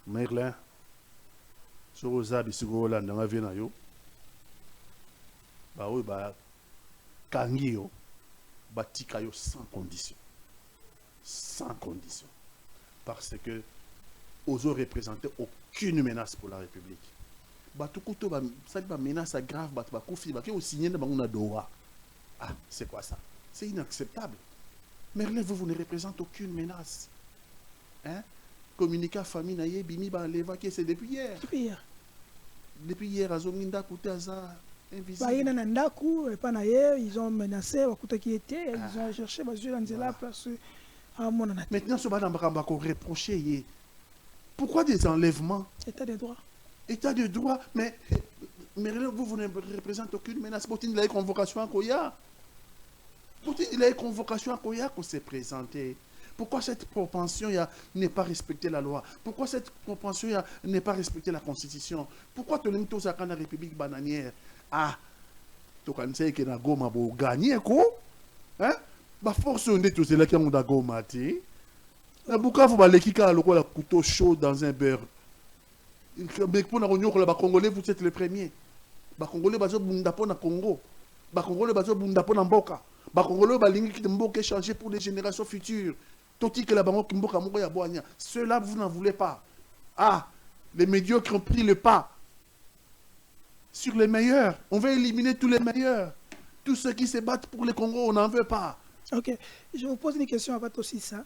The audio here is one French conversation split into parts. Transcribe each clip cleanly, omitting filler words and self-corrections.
Merlin, sur Ozabi, sur Hollande, dans la vie, bah oui, bah, Kangio, bah, Tikayo sans condition. Sans condition. Parce que, Ozo représentait aucune menace pour la République. Bah, tout coup, ça va menace grave, bah, tu vas confier, bah, qui est signé de Bangouna Doha. Ah, c'est quoi ça? C'est inacceptable. Merlin, vous ne représentez aucune menace. Hein? Communiquer à famille, naïe, bimi, bah, l'évacuer, c'est depuis hier. Depuis hier. Depuis hier, à Zominda, côté Aza, invisible. Bah, il y a un Ndaku, et pas naïe, ils ont menacé, qui était, ils ont cherché, bah, je suis là, place à mon anaté. Maintenant, ce badamba qu'on reproché, pourquoi des enlèvements? État de droit. État de droit, mais Merlin, vous ne représentez aucune menace. Poutine, il a eu convocation à Koya. Poutine, il a eu convocation à Koya qu'on s'est présenté. Pourquoi cette propension n'est pas respecter la loi? Pourquoi cette propension n'est pas respecter la Constitution? Pourquoi tu n'aimes pas la République bananière? Ah, tu sais que na goma bo gagner quoi? Hein? Ba force on est tous là qui ont da goma ti. Na Bukavu ba lekika loko la couteau chaud dans un beurre. Mais pour na réunion que ba Congolais vous êtes les premiers. Ba Congolais bazo bunda po na Congo. Ba Congolais bazo bunda po na Mboka. Ba Congolais ba lingi ki Mboka changer pour les générations futures. Ceux-là, vous n'en voulez pas. Ah, les médiocres ont pris le pas sur les meilleurs. On veut éliminer tous les meilleurs. Tous ceux qui se battent pour le Congo, on n'en veut pas. Ok, je vous pose une question avant aussi ça.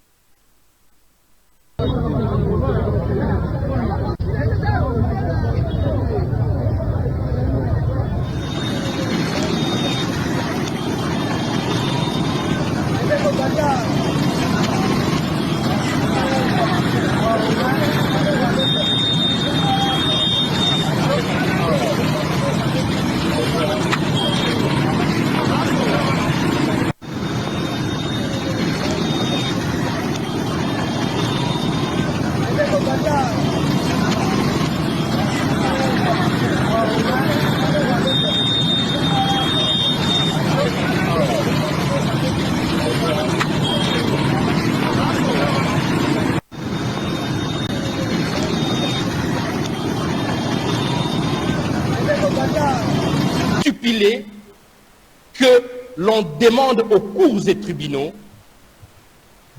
Que l'on demande aux cours et tribunaux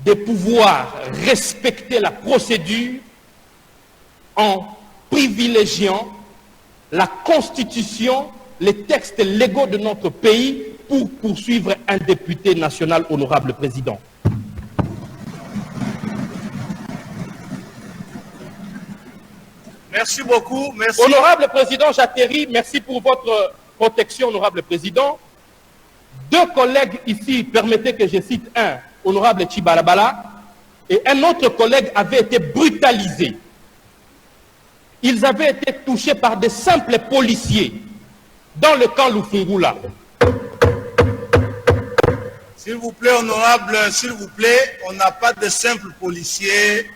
de pouvoir respecter la procédure en privilégiant la Constitution, les textes légaux de notre pays pour poursuivre un député national, honorable président. Merci beaucoup. Merci. Honorable président, j'atterris. Merci pour votre protection, honorable président. Deux collègues ici, permettez que je cite un, honorable Chibalabala, et un autre collègue avait été brutalisé. Ils avaient été touchés par des simples policiers dans le camp Lufungula. S'il vous plaît, honorable, s'il vous plaît, on n'a pas de simples policiers.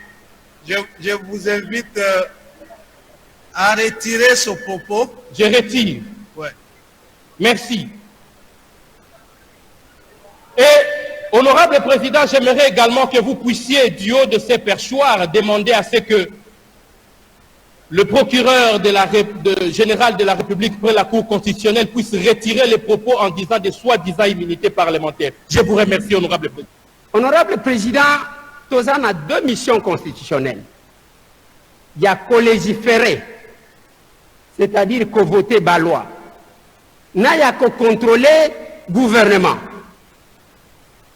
Je vous invite à retirer ce propos. Je retire. Ouais. Merci. Et, honorable président, j'aimerais également que vous puissiez, du haut de ces perchoirs, demander à ce que le procureur général de la République près la Cour constitutionnelle puisse retirer les propos en disant des soi-disant immunités parlementaires. Je vous remercie, honorable président. Honorable président, Tozan a deux missions constitutionnelles. Il y a co-légiférer, c'est-à-dire co-voter la loi. Il y a co-contrôler le gouvernement.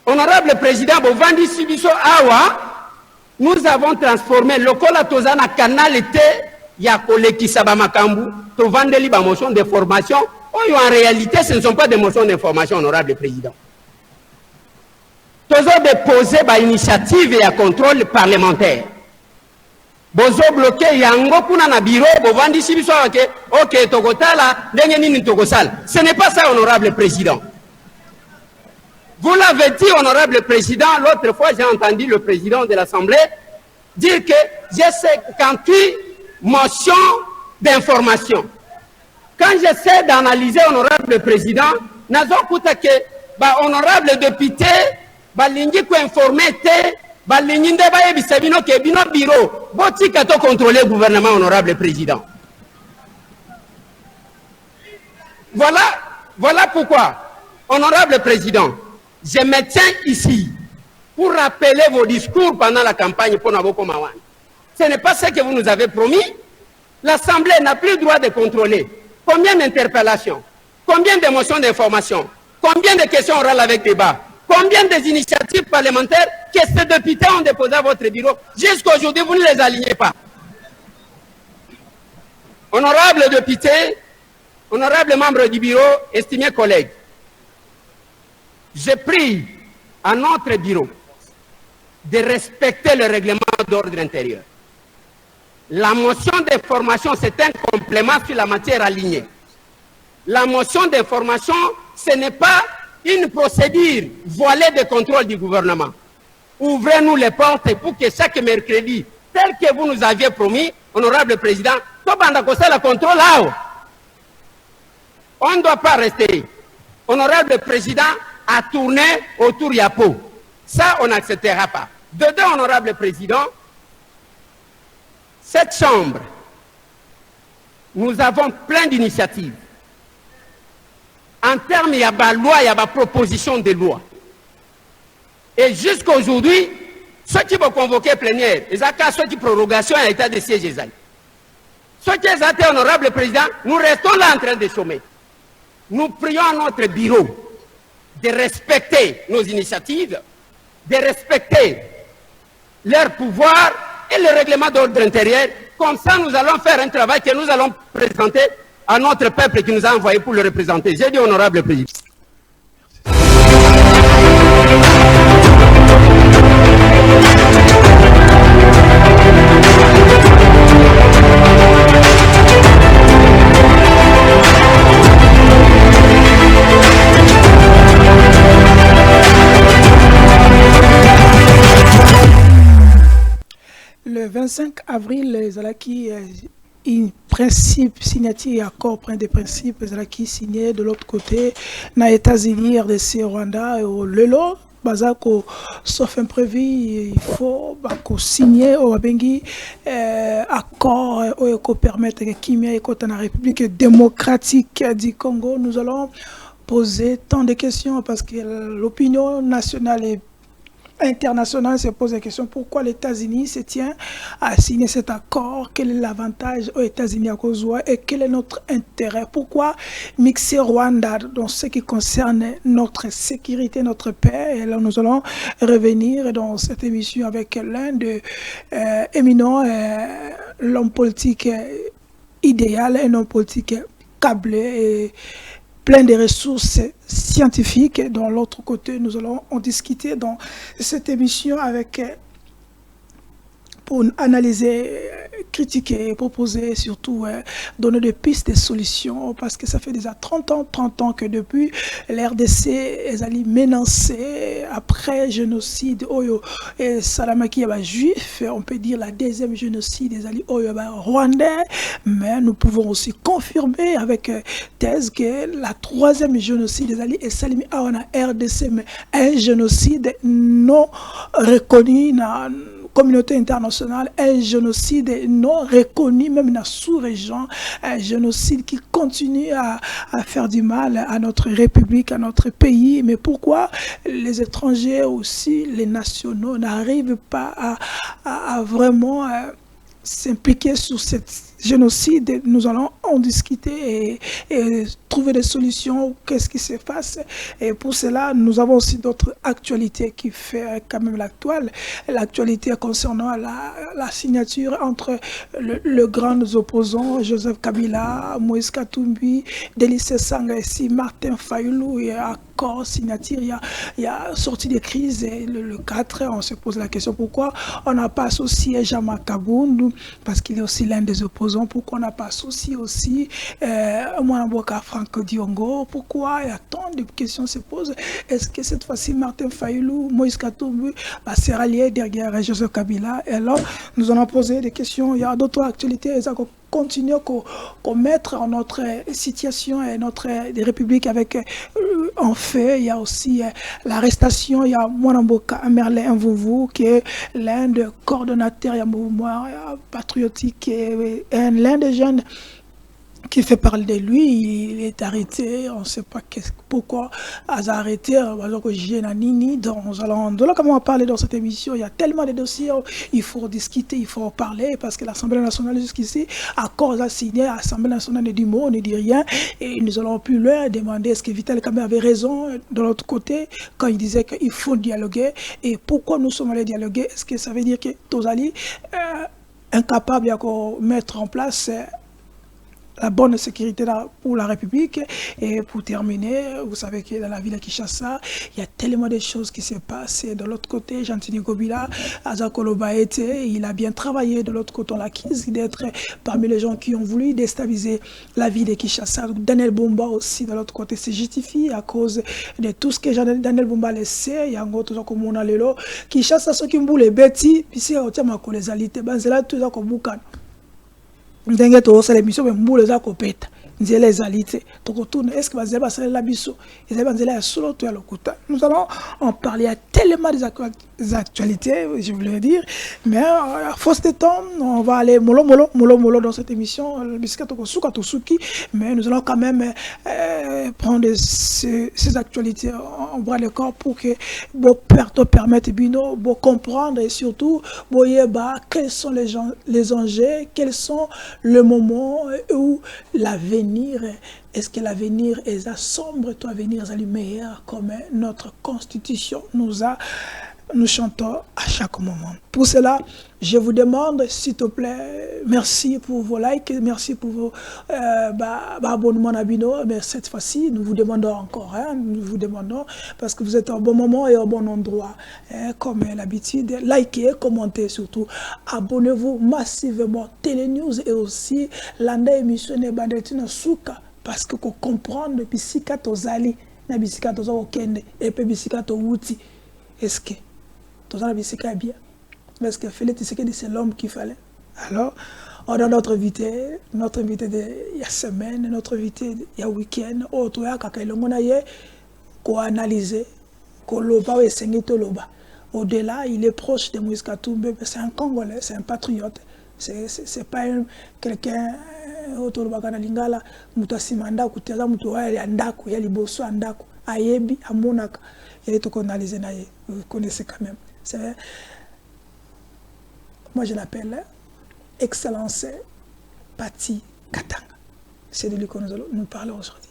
Honorable président, Bovandi Sibiso Awa, nous avons transformé le Kolatozana canal il y a collègue qui Sabamakambu, to vendeli ba motion de formation. En réalité, ce ne sont pas des motions d'information, honorable président. Tozo déposé ba initiative et à contrôle parlementaire. Bozo bloqué yango kuna na bureau, Bovandi Sibiso Awa, ok, Togotala, ndengenini Togosal. Ce n'est pas ça, honorable président. Vous l'avez dit, honorable président, l'autre fois j'ai entendu le président de l'Assemblée dire que j'ai 58 motions d'information. Quand j'essaie d'analyser, honorable président, nous avons que honorable député, balingi ko informé Baligninde ba yebisa bino ke bino bureau botika to contrôler le gouvernement, honorable président. Voilà pourquoi, honorable président, je me tiens ici pour rappeler vos discours pendant la campagne pour Naboko Mawan. Ce n'est pas ce que vous nous avez promis. L'Assemblée n'a plus le droit de contrôler. Combien d'interpellations, combien de motions d'information, combien de questions orales avec débat, combien des initiatives parlementaires que ces députés ont déposées à votre bureau. Jusqu'à aujourd'hui, vous ne les alignez pas. Honorable député, honorable membre du bureau, estimés collègues, je prie à notre bureau de respecter le règlement d'ordre intérieur. La motion d'information, c'est un complément sur la matière alignée. La motion d'information, ce n'est pas une procédure voilée de contrôle du gouvernement. Ouvrez-nous les portes pour que chaque mercredi, tel que vous nous aviez promis, honorable président, le contrôle là. On ne doit pas rester, honorable président, à tourner autour Yapo. Ça, on n'acceptera pas. Dedans, honorable président, cette chambre, nous avons plein d'initiatives. En termes, il y a des lois, il y a des propositions de loi. Et jusqu'à aujourd'hui, ceux qui vont convoquer plénière, ils ont qu'à ceux qui prorogation à l'état de siège. Ceux qui ont été honorable président, nous restons là en train de chômer. Nous prions à notre bureau de respecter nos initiatives, de respecter leur pouvoir et le règlement d'ordre intérieur. Comme ça, nous allons faire un travail que nous allons présenter à notre peuple qui nous a envoyé pour le représenter. J'ai dit honorable président. Le 25 avril, les Alaki, un principe signature accord, prend des principes, les Alaki signés de l'autre côté, na États-Unis, RDC, Rwanda, et au Lelo, Bazako, sauf imprévu, il faut signer au Abengi accord qui permettre que Kimia et la République démocratique du Congo. Nous allons poser tant de questions parce que l'opinion nationale et international se pose la question pourquoi les États-Unis se tient à signer cet accord, quel est l'avantage aux États-Unis à cause et quel est notre intérêt, pourquoi mixer Rwanda dans ce qui concerne notre sécurité, notre paix. Et là nous allons revenir dans cette émission avec l'un de éminent l'homme politique idéal, un homme politique câblé et plein de ressources scientifiques. Dans l'autre côté, nous allons en discuter dans cette émission avec pour analyser, critiquer, proposer, surtout donner des pistes, des solutions, parce que ça fait déjà 30 ans que depuis l'RDC est allé menacer après génocide Oyo et Salamaki Yaba juif, on peut dire la deuxième génocide des alliés Oyo rwandais, mais nous pouvons aussi confirmer avec thèse que la troisième génocide des alliés est Salimi Awana RDC, mais un génocide non reconnu dans communauté internationale, un génocide non reconnu même dans la sous-région, un génocide qui continue à faire du mal à notre République, à notre pays. Mais pourquoi les étrangers aussi, les nationaux n'arrivent pas à vraiment s'impliquer sur cette génocide? Nous allons en discuter et trouver des solutions, qu'est-ce qui se passe. Et pour cela, nous avons aussi d'autres actualités qui fait quand même l'actualité concernant la signature entre le grand opposant Joseph Kabila, Moïse Katumbi, Délice Sangaïsi, Martin Fayulu, et accord, signature, il y a sorti des crises. Et le 4, on se pose la question pourquoi on n'a pas associé Jama Kabundu, parce qu'il est aussi l'un des opposants. Pourquoi on n'a pas associé aussi Mouanaboka Franck Diongo? Pourquoi? Il y a tant de questions se posent. Est-ce que cette fois-ci Martin Fayulu, Moïse Katumbi sera lié derrière Joseph Kabila? Et alors, nous allons poser des questions. Il y a d'autres actualités continuer qu'on mettre en notre situation et notre république avec en fait, il y a aussi l'arrestation, il y a Mwanamboka Merlin Mvuvu qui est l'un des coordonnateurs du mouvement patriotique et l'un des jeunes qui fait parler de lui. Il est arrêté, on ne sait pas pourquoi il a arrêté, alors que j'ai Nini, donc comme on va parler dans cette émission, il y a tellement de dossiers, il faut discuter, il faut en parler, parce que l'Assemblée nationale jusqu'ici, à cause a signé, l'Assemblée nationale ne dit mot, ne dit rien, et nous allons plus loin demander est-ce que Vital Kamerhe avait raison de l'autre côté, quand il disait qu'il faut dialoguer, et pourquoi nous sommes allés dialoguer, est-ce que ça veut dire que Tozali incapable de mettre en place la bonne sécurité pour la République. Et pour terminer, vous savez que dans la ville de Kinshasa, il y a tellement de choses qui se passent. De l'autre côté, Jean-Tini Gobila, Azakoloba il a bien travaillé. De l'autre côté, on l'acquise d'être parmi les gens qui ont voulu déstabiliser la ville de Kinshasa. Daniel Bumba aussi, de l'autre côté, se justifie à cause de tout ce que Daniel Bumba laissé. Il y a un autre comme on a l'élo. Kinshasa, ceux qui ont les bêtis, puis c'est au thème de les alités. C'est là tout ça comme Boukan. Ndenge to osala émission mais mbule za kopeta nzela ezali te tokotourne est-ce que bazela basalela biso ezali banzela ya solo to ya lokuta. Nous allons en parler à tellement des actualités, je voulais dire, mais à force de temps on va aller mollo dans cette émission bisika tokosuka tosuki, mais nous allons quand même prendre ces actualités en bras le corps pour que bo permettre bino bo comprendre et surtout boyeba quels sont les enjeux, quels sont le moment où l'avenir, est-ce que l'avenir est sombre, toi l'avenir est meilleur comme notre constitution nous chantons à chaque moment. Pour cela, je vous demande, s'il te plaît, merci pour vos likes, merci pour vos abonnements à Bino, mais cette fois-ci, nous vous demandons encore, nous vous demandons, parce que vous êtes au bon moment et au bon endroit, comme l'habitude, likez, commentez surtout, abonnez-vous massivement, Télénews et aussi l'anda émission Bandetina Souka, parce que vous comprenez, bisika tozali, na bisika tozali okende, et puis bisika to wuti, est-ce que tout ça est bien. Parce que Félix Tshisekedi, c'est l'homme qu'il fallait. Alors, on a notre invité il y a semaine, notre invité il y a week-end, autre qu'on a analysé, qu'on loba et loba. Au-delà, il est proche de Moïse Katumbi, c'est un Congolais, c'est un patriote. C'est pas quelqu'un autour de Bakanalingala, Moutasimanda, Kouteza, Moutouaya, Yandako, Yaliboso, Andako, Ayebi, Amonaka. Il est tout analysé, vous connaissez quand même. Moi je l'appelle Excellence Pati Katanga. C'est de lui que nous allons nous parler aujourd'hui.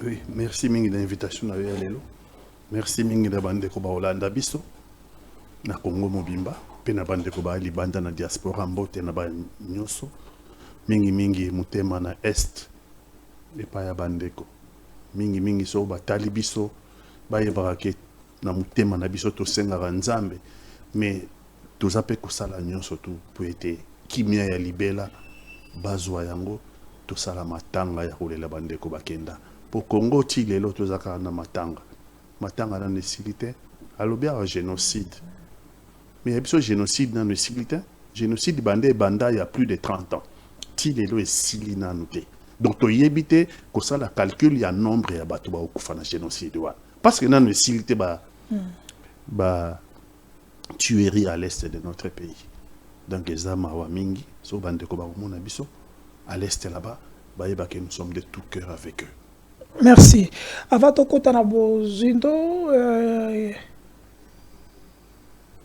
Oui, merci mingi d'invitation à Lélo. Merci mingi de bande ko ba Holanda biso na Congo mobimba pe na bande ko ba libanda na diaspora mbote na ba nyoso mingi mutema na est le pa ya bandeko mingi so ba talibiso ba yebaka na mutema na biso to sengaka nzambe mais toza pe kosala nyonso tu po ete kimia ya libela bazwa yango tosala matanga ya kolela bandeko bakenda po Congo ti lelo toza kaka na matanga na nesilite alobi ya génocide mais biso génocide na nesilite génocide banda il y a plus de 30 ans ti lelo esili nanu te donc toyebi te kosala calcul ya nombre ya bato baokufa na génocide wana parce que nanu esilite tuerie à l'est de notre pays. Donc, les Amawa Mingi, so bande ko ba mona biso à l'est là-bas, que nous sommes de tout cœur avec eux. Merci. Avant de côté na bozindo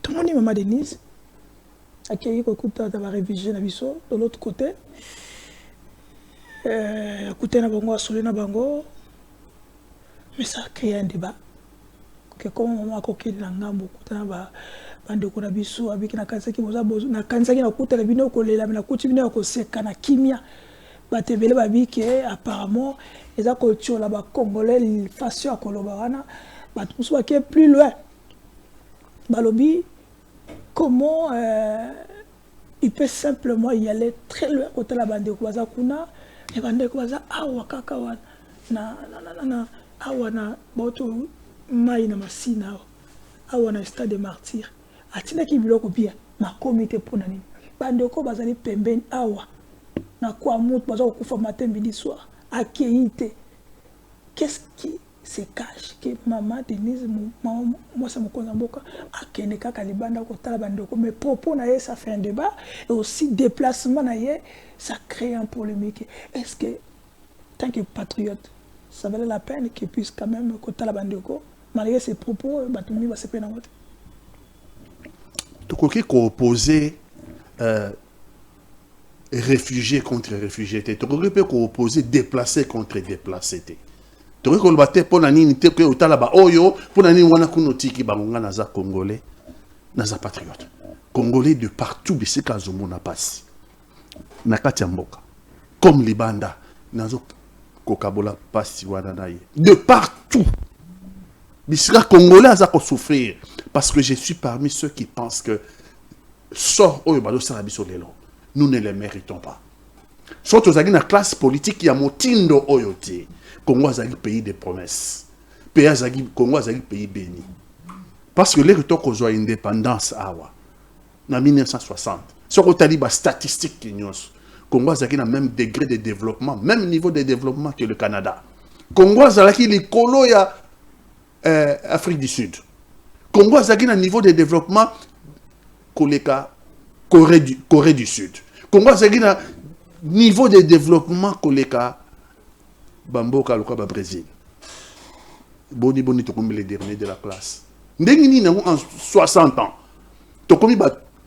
tout le monde mama Denise akei ko kuta ta ba réviser na biso de l'autre côté écouter na bango asole na bango mais ça crée un débat que comme on a coqué na ngambo kuta ba bande ko na biso abiki na kanisa ki boza bozo na kanisa ki na kuta na bino ko lela na kuti bino ko seka na kimia batebele babiki apparemment les accords là bas congolais façon à Kolobana ba tout soit qui est plus loin balobi comment il peut simplement y aller très loin côté la bande ko baza kuna et bande ko baza awa kaka wana na awa na boto mai na masina awa na stade de martyr atina ki biloko bien na comité pour nani bande ko bazali pembeni awa na quoi monte bazo kufa matin midi soir akéité. Qu'est-ce qui se cache que maman Denise moi ça me konzamboka akene kaka libanda ko tala bandoko mais propos na ça fait un débat et aussi déplacement na ça crée un polémique. Est-ce que tant que patriote ça valait la peine qu'il puisse quand même ko tala bandoko malgré ses propos batumi ba se pena ngote to ko opposer réfugié contre réfugié te to ko opposer déplacé contre déplacé te tu vois que le bâtiment pour nani n'était que au talaba oyo pour nani wana kunotiki bangonga naza congolais naza patriote congolais de partout bisi kazomo na pasi nakati ya mboka comme libanda nazo kokabola pasi wana naye de partout bisika congolais aza ko souffrir parce que je suis parmi ceux qui pensent que sort oyo balo sala biso lelo nous ne les méritons pas surtout dans la classe politique qui a motindo oyo te Congo est un pays de promesses. Congo est un pays béni. Parce que les retours qu'on a indépendance en 1960, si on a les statistiques, Congo est un même degré de développement, même niveau de développement que le Canada. Congo est un colo Afrique du Sud. Congo est un niveau de développement Corée du Sud. Congo est un niveau de développement Bamboka le Brésil. Boni tokomi les derniers de la classe. Ndengini en 60 ans. Tokomi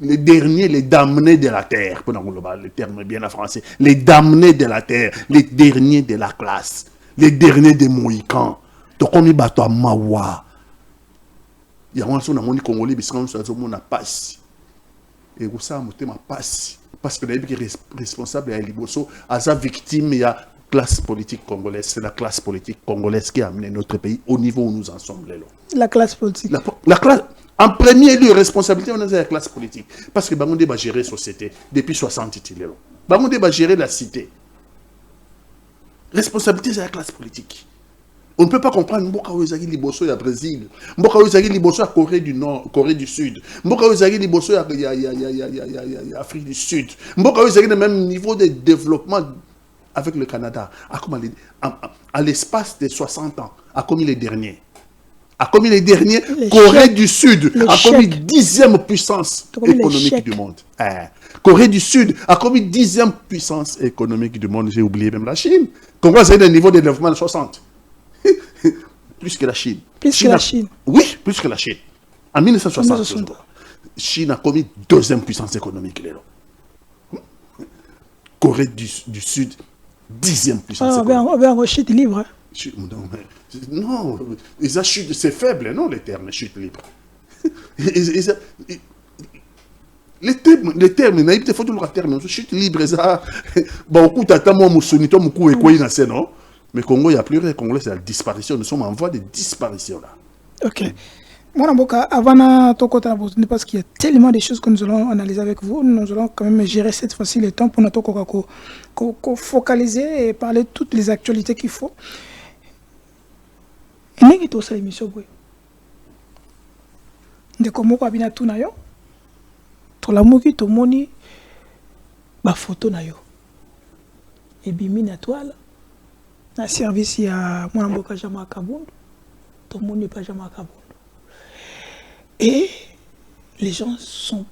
les derniers, les damnés de la terre. Pour le terme bien en français. Les damnés de la terre, les derniers de la classe, les derniers des Mohicans. Tokomi bato mawa. Ya wana so na moni Congolais bisika so zo mona passe. Et vous ça motema passe parce que les responsable ya liboso asa victime ya classe politique congolaise, c'est la classe politique congolaise qui a amené notre pays au niveau où nous en sommes. La classe politique. La classe, en premier lieu, responsabilité, on a la classe politique. Parce que Bangonde va gérer la société depuis 60 ans. Bangonde va gérer la cité. Responsabilité, c'est la classe politique. On ne peut pas comprendre Mboka Ozagi Liboso au Brésil, Mboka Ozagi Liboso à Corée du Nord, Corée du Sud, Mboka Ozagi Liboso à Afrique du Sud, Mboka Ozagi le même niveau de développement avec le Canada, à l'espace de 60 ans, a commis les derniers. A commis les derniers, Corée du Sud a commis 10e puissance économique du monde. Corée du Sud a commis 10e puissance économique du monde. J'ai oublié même la Chine. Congo c'est un niveau de développement de 60. Plus que la Chine. Plus que la Chine. Oui, plus que la Chine. En 1960, Chine a commis 2e puissance économique. Corée du Sud, 10e puissance économique. On va chute libre. Non, c'est faible, non, les termes chute libre. Les termes, il faut tout le terme. Chute libre, ça. Beaucoup d'attentes, Moussounito, Moukou et Kouina, c'est non. Mais Congo, il n'y a plus rien. Congo, c'est la disparition. Nous sommes en voie de disparition là. Ok. Moi, avant de parce qu'il y a tellement de choses que nous allons analyser avec vous, nous allons quand même gérer cette fois-ci le temps pour nous focaliser et parler de toutes les actualités qu'il faut. Et nous avons cette émission. De comment on a bien tout nayo, tout la moki tout moni, ba photo nayo. Et bimi na toile, na service ya mwana mboka jama Kabundu, tout moni pas jama Kabundu. Et les gens sont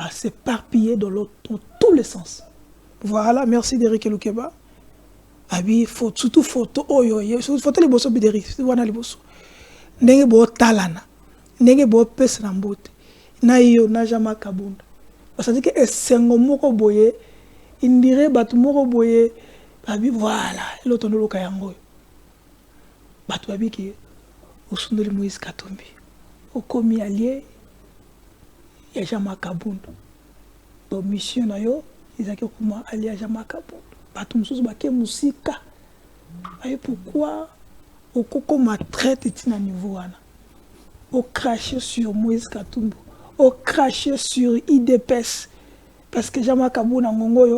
s'éparpillés dans tous les sens. Voilà, merci d'Eric Loukeba. Abi, surtout photo, photo les bosso bideri, wana les bosso. Ndenge bo talana, ndenge bo pesa na mbote. Na yo na jama Kabundu. Parce que esengo moko boye, indire batu moko boye, abi voilà, l'autre no loka yango. Batu abi ki osundoli Moïse Katumbi. Au commis allié, il y a Jama Kabundu. Donc, mission, il y a comment allié à Jama Kabundu. Pas tout le monde qui est musique. Et pourquoi au coco ma traite est à niveau là? Au cracher sur Moïse Katumbi, au cracher sur IDPS. Parce que Jama Kabundu,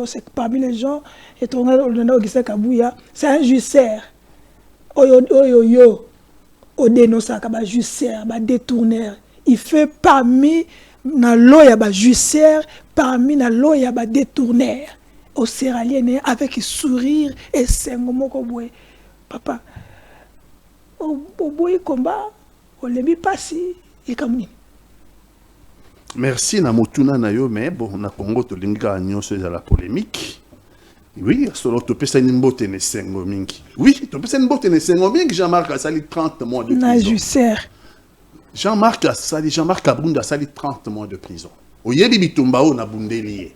c'est parmi les gens, et on a le Kabouya, c'est un jusseur. Au dénonçant ba jusseur ba détourneur il fait parmi na loya ba jusseur parmi na loya ba détourneur au Sierra Leone avec sourire et sengomoko boy. Papa, au boy combat, au lebi passi, et comme Merci na motuna na yo, mais bon, na Congo to linga nyonso za la polémique. Oui, solo to pesa ni mbote ne sengo mingi. Oui, to pesa ni mbote ne sengo mingi. Jean-Marc a sali 30 mois de prison. Jean-Marc Abunda a sali 30 mois de prison. Oyebi bitumba o na bundeli.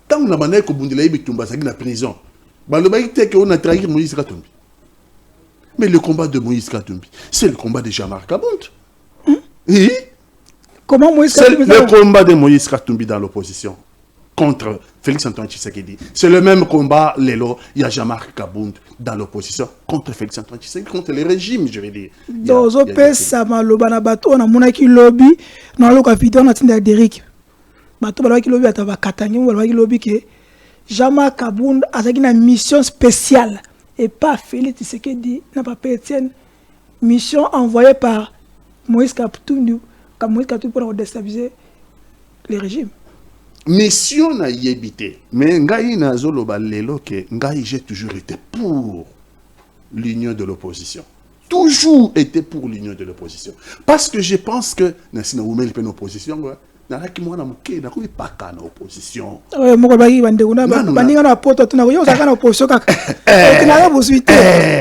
Tant na banaye ko bundeli bitumba sali na prison. Baloba ite que on a trahi Moïse Katumbi. Mais le combat de Moïse Katumbi, c'est le combat de Jean-Marc Abunda. Oui. Comment Moïse Katumbi? C'est le combat de Moïse Katumbi dans l'opposition contre Félix Antoine Tshisekedi. C'est le même combat, Lelo, il y a Jean-Marc Kabound dans l'opposition contre Félix Antoine Tshisekedi, contre le régime, je vais dire. Dozo pesa maloba na bato na monaki lobby na loka vidéo na tinda Derrick. Bato balaki lobby ataba katangi balaki lobby que Jean-Marc Kabound a une mission spéciale et pas Félix Tshisekedi n'a pas Etienne, mission envoyée par Moïse Katumbi pour déstabiliser le régime. Mission na yébité, mais ngai na zoloba lelo que ngai j'ai toujours été pour l'union de l'opposition. Toujours été pour l'union de l'opposition. Parce que je pense que nasina oumeli pe l'opposition na ki mwana muke na ko paka na opposition. Ouais, moko baki bande kuna baninga na poto tuna yo saka na opposition kaka. Kina ga bosuite.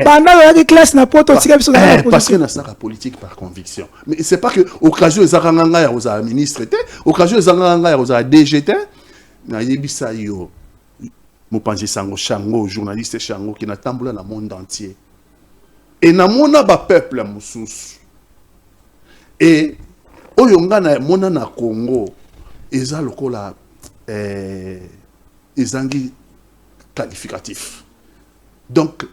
Banda ba classe na poto sika biso na opposition. Parce que na saka politique par conviction. Mais c'est pas que occasion ezakanga ya oza ministre té, occasion ezakanga ya oza DGT na yebisa yo. Mopanzi sango Chango, journaliste Chango qui na tambola na monde entier. Et na mona ba peuple mususu. Et oyonga na mona na Congo eza lokola ezangi qualificatif. Donc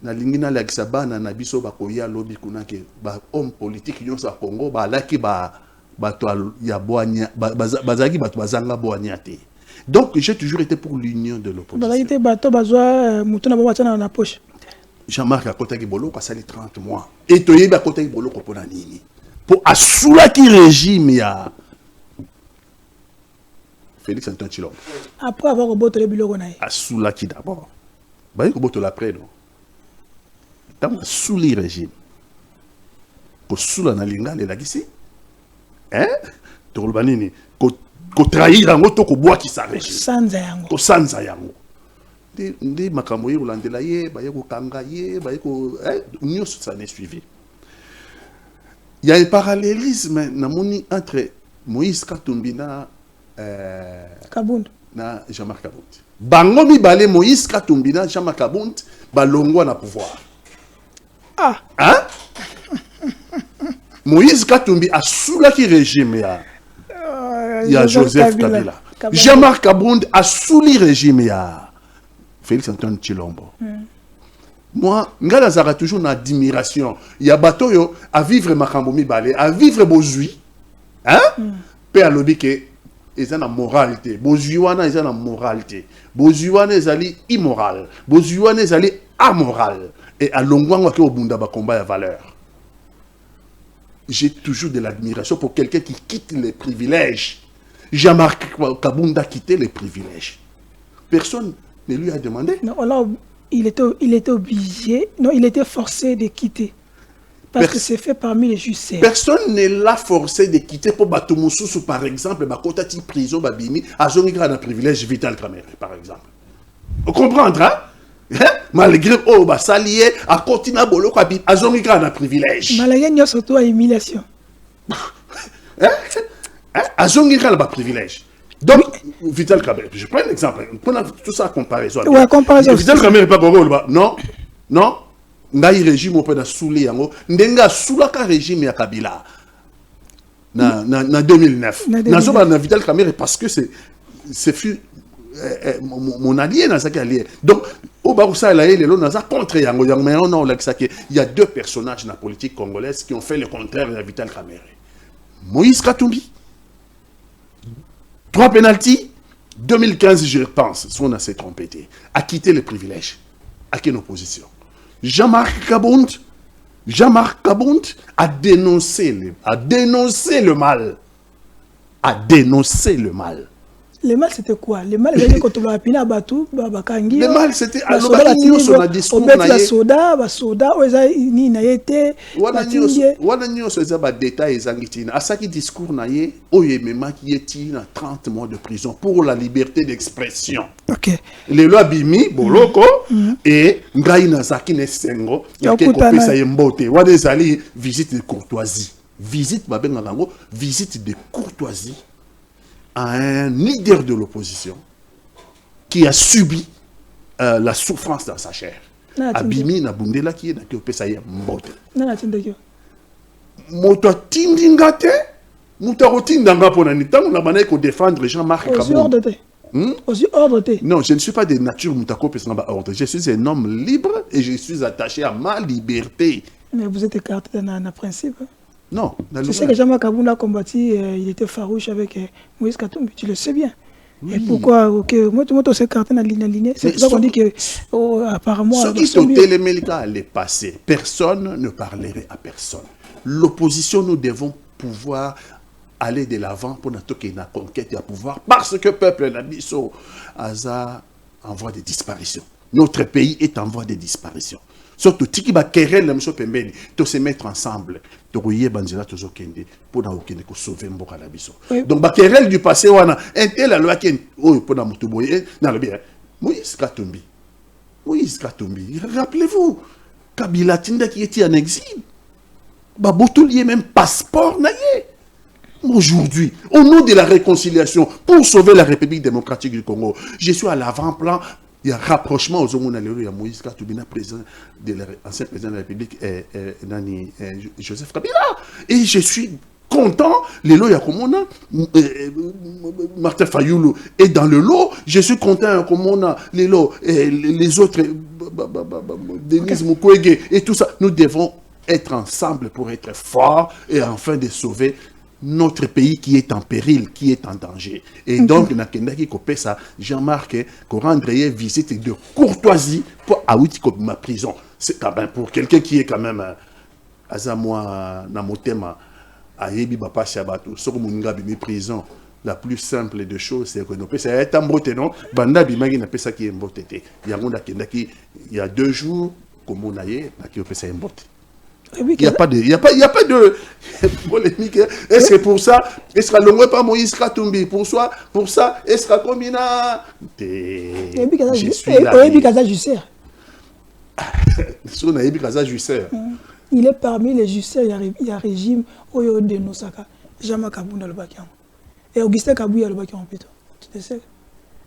na lingina la kisabana na biso ba koya lobi kuna ke ba homme politique nyonso ya Congo ba laki ba bato ya boanya bazaki bato bazanga boanya te. Donc j'ai toujours été pour l'union de l'opposition. Bazaki te bato bazwa mutu na bo batana na poche. Jean-Marc a kotaki boloko asali 30 mois. Et toyebi a kotaki boloko pona nini? Pour assurer qui régime il y a Félix Antoine Tshilombo. Après avoir reboté le biloko na. Assurer qui d'abord. Bah il rebote l'après non. Tant assurer régime. Pour soula na linga le lagisi. Hein? Tolbanini ko trahir en auto ko bois qui s'arrête. Sanza yango. Ko sanza yango. Ndi makambo ye ulandela ye ba ye ko kanga ye ba ye ko nyoso ça n'est suivi. Il y a un parallélisme entre Moïse Katumbi na Kabound na Jean-Marc Kabound. Bango mibale Moïse Katumbi na Jean-Marc Kabound balongwa na pouvoir. Ah. Hein? Moïse Katumbi a soulaki régime ya Joseph Kabila. Jean-Marc Kabound a souli régime ya Félix Antoine Tshilombo. Moi, ngala toujours une admiration. Il y a bateau yo à vivre makambo mibale, à vivre bozui. Hein? Pe a lobi ke ezana moralité. Bozui wana ezana moralité. Bozui wana ezali immoral. Bozui wana ezali amoral. Et à longwanga ke obunda ba combat ya valeur. J'ai toujours de l'admiration pour quelqu'un qui quitte les privilèges. Jean-Marc Kabound a quitté les privilèges. Personne ne lui a demandé. Non, là, il était obligé, non, il était forcé de quitter. Parce que c'est fait parmi les juges. Personne ne l'a forcé de quitter pour Batoumoussou, par exemple, Bakotati prison, Babimi, à Zongigra d'un privilège Vital Kamerhe, par exemple. Vous comprenez, hein? Malgré oh bah salié à continuer boloko à Zongigra d'un privilège. Malgré nous surtout à humiliation. À Zongigra d'un privilège. Donc, Vital Kamerhe, je prends un exemple. Prenons tout ça à comparaison. Ouais, comparaison. Vital Kamerhe pas Gogol, non, non. Ngai régime au pena souli yango. Ndenga soulaka régime ya Kabila. Na 2009. Nazoba na Vital Kamerhe parce que c'est fut mon allié dans ça qui allié. Donc, au Baroussa là il est là contre yango mais non là il y a deux personnages dans la politique congolaise qui ont fait le contraire de Vital Kamerhe. Moïse Katumbi. 3 pénaltys, 2015, je pense, si on a s'est trompé, a quitté les privilèges, à quelle opposition. Jean-Marc Kabound a dénoncé le mal. A dénoncé le mal. Le mal, c'était quoi? Le mal, c'était quand on a appelé à Batou, Bakangi. Le mal, c'était à l'obédience sur le discours. On met la soda, ni na été. Wana c'est ça, détail ezangitina. À ça qui discours naie, oyemema qui est 30 mois de prison pour la liberté d'expression. Ok. Les lois bimi, boloko, et ngai nazaki nesengo, yake kopesa yembote. Wana ezali visite de courtoisie. Visite de courtoisie à un leader de l'opposition qui a subi la souffrance dans sa chair. Abimi na bundela qui est na kopesa yembote. Moto tindingate, moto rotindanga pona nitango na bana ko défendre Jean-Marc Kabou. Aussi ordre. Non, je ne suis pas de nature moutako pesanga ordre. Je suis un homme libre et je suis attaché à ma liberté. Mais vous êtes écarté dans un principe. Non. Tu sais que Jean-Marc Kabou a combattu, il était farouche avec Moïse Katumbi, tu le sais bien. Oui. Et pourquoi moi, tout le monde s'est écarté dans la ligne. C'est pour ça qu'on dit que, apparemment... Ce qui sont télémélica allait passer, personne ne parlerait à personne. L'opposition, nous devons pouvoir aller de l'avant pour notre conquête et à pouvoir, parce que le peuple Nabiso Aza en voie de disparition. Notre pays est en voie de disparition. Surtout, tiki ba querelle la monsieur Pembeni, to se mettre ensemble, to royer banzela tozo kende pour na okende ko sauver mboka la biso. Donc ba querelle du passé wana, intel la loi ken oh pour na mutuboye na le bien. Moïse Katumbi. Rappelez-vous, Kabila Tinda qui était en exil. Ba botulier même passeport naïe. Aujourd'hui, au nom de la réconciliation, pour sauver la République démocratique du Congo, je suis à l'avant-plan. Il y a un rapprochement aux hommes, il y a Moïse Katumbi, ancien président de la République, Joseph Kabila. Et je suis content, les lots, il y a comme on a, Martin Fayoulou est dans le lot, je suis content comme on a les lots, les autres, Denise Mukwege et tout ça. Nous devons être ensemble pour être forts et enfin de sauver notre pays qui est en péril, qui est en danger. Et donc, Nakendaki Kopesa, Jean-Marc, qu'on rendre visite de courtoisie pour Aouti comme ma prison. C'est quand même pour quelqu'un qui est quand même Azamoa Namotema, Ayebi Bapa Shabatou, Sokumunga Bimi prison. La plus simple des choses, c'est que nous pouvons être en beauté, non? Banda Bimagi n'a pas ça qui est en beauté. Il y a 2 jours, comme on a eu, qui peut ça en beauté. Il n'y a pas de polémique. Est-ce que pour ça, est-ce que l'on pas Moïse Katumbi pour ça, est-ce que comme il a il est parmi les justeurs, il y a régime Oyo de Nosaka, Jean-Marc Kabou dans le Bakian. Et Augustin Kabou dans le Bakian plutôt. Tu le sais.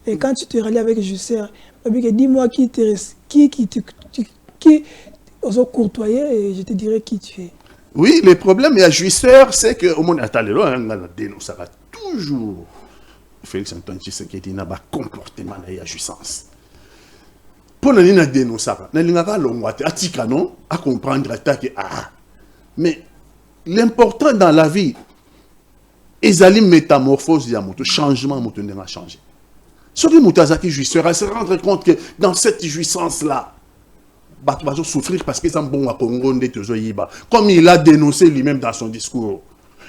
Et quand tu te rallies avec les justeurs, dis-moi qui aux courtoyer et je te dirai qui tu es. Oui, le problème, il y a jouisseur, c'est que au monde attendez là, on a dénoncé toujours. Félix Antoine Tshisekedi n'a pas comportement il y a jouissance. Pour nous na dénoncer, na linga longwate atika non à comprendre attaque mais l'important dans la vie ezali métamorphose ya moto, changement moto n'a changé. Ce qui mutazaki jouisseur, à se rendre compte que dans cette jouissance là va souffrir parce que c'est un bon à Congo comme il a dénoncé lui-même dans son discours.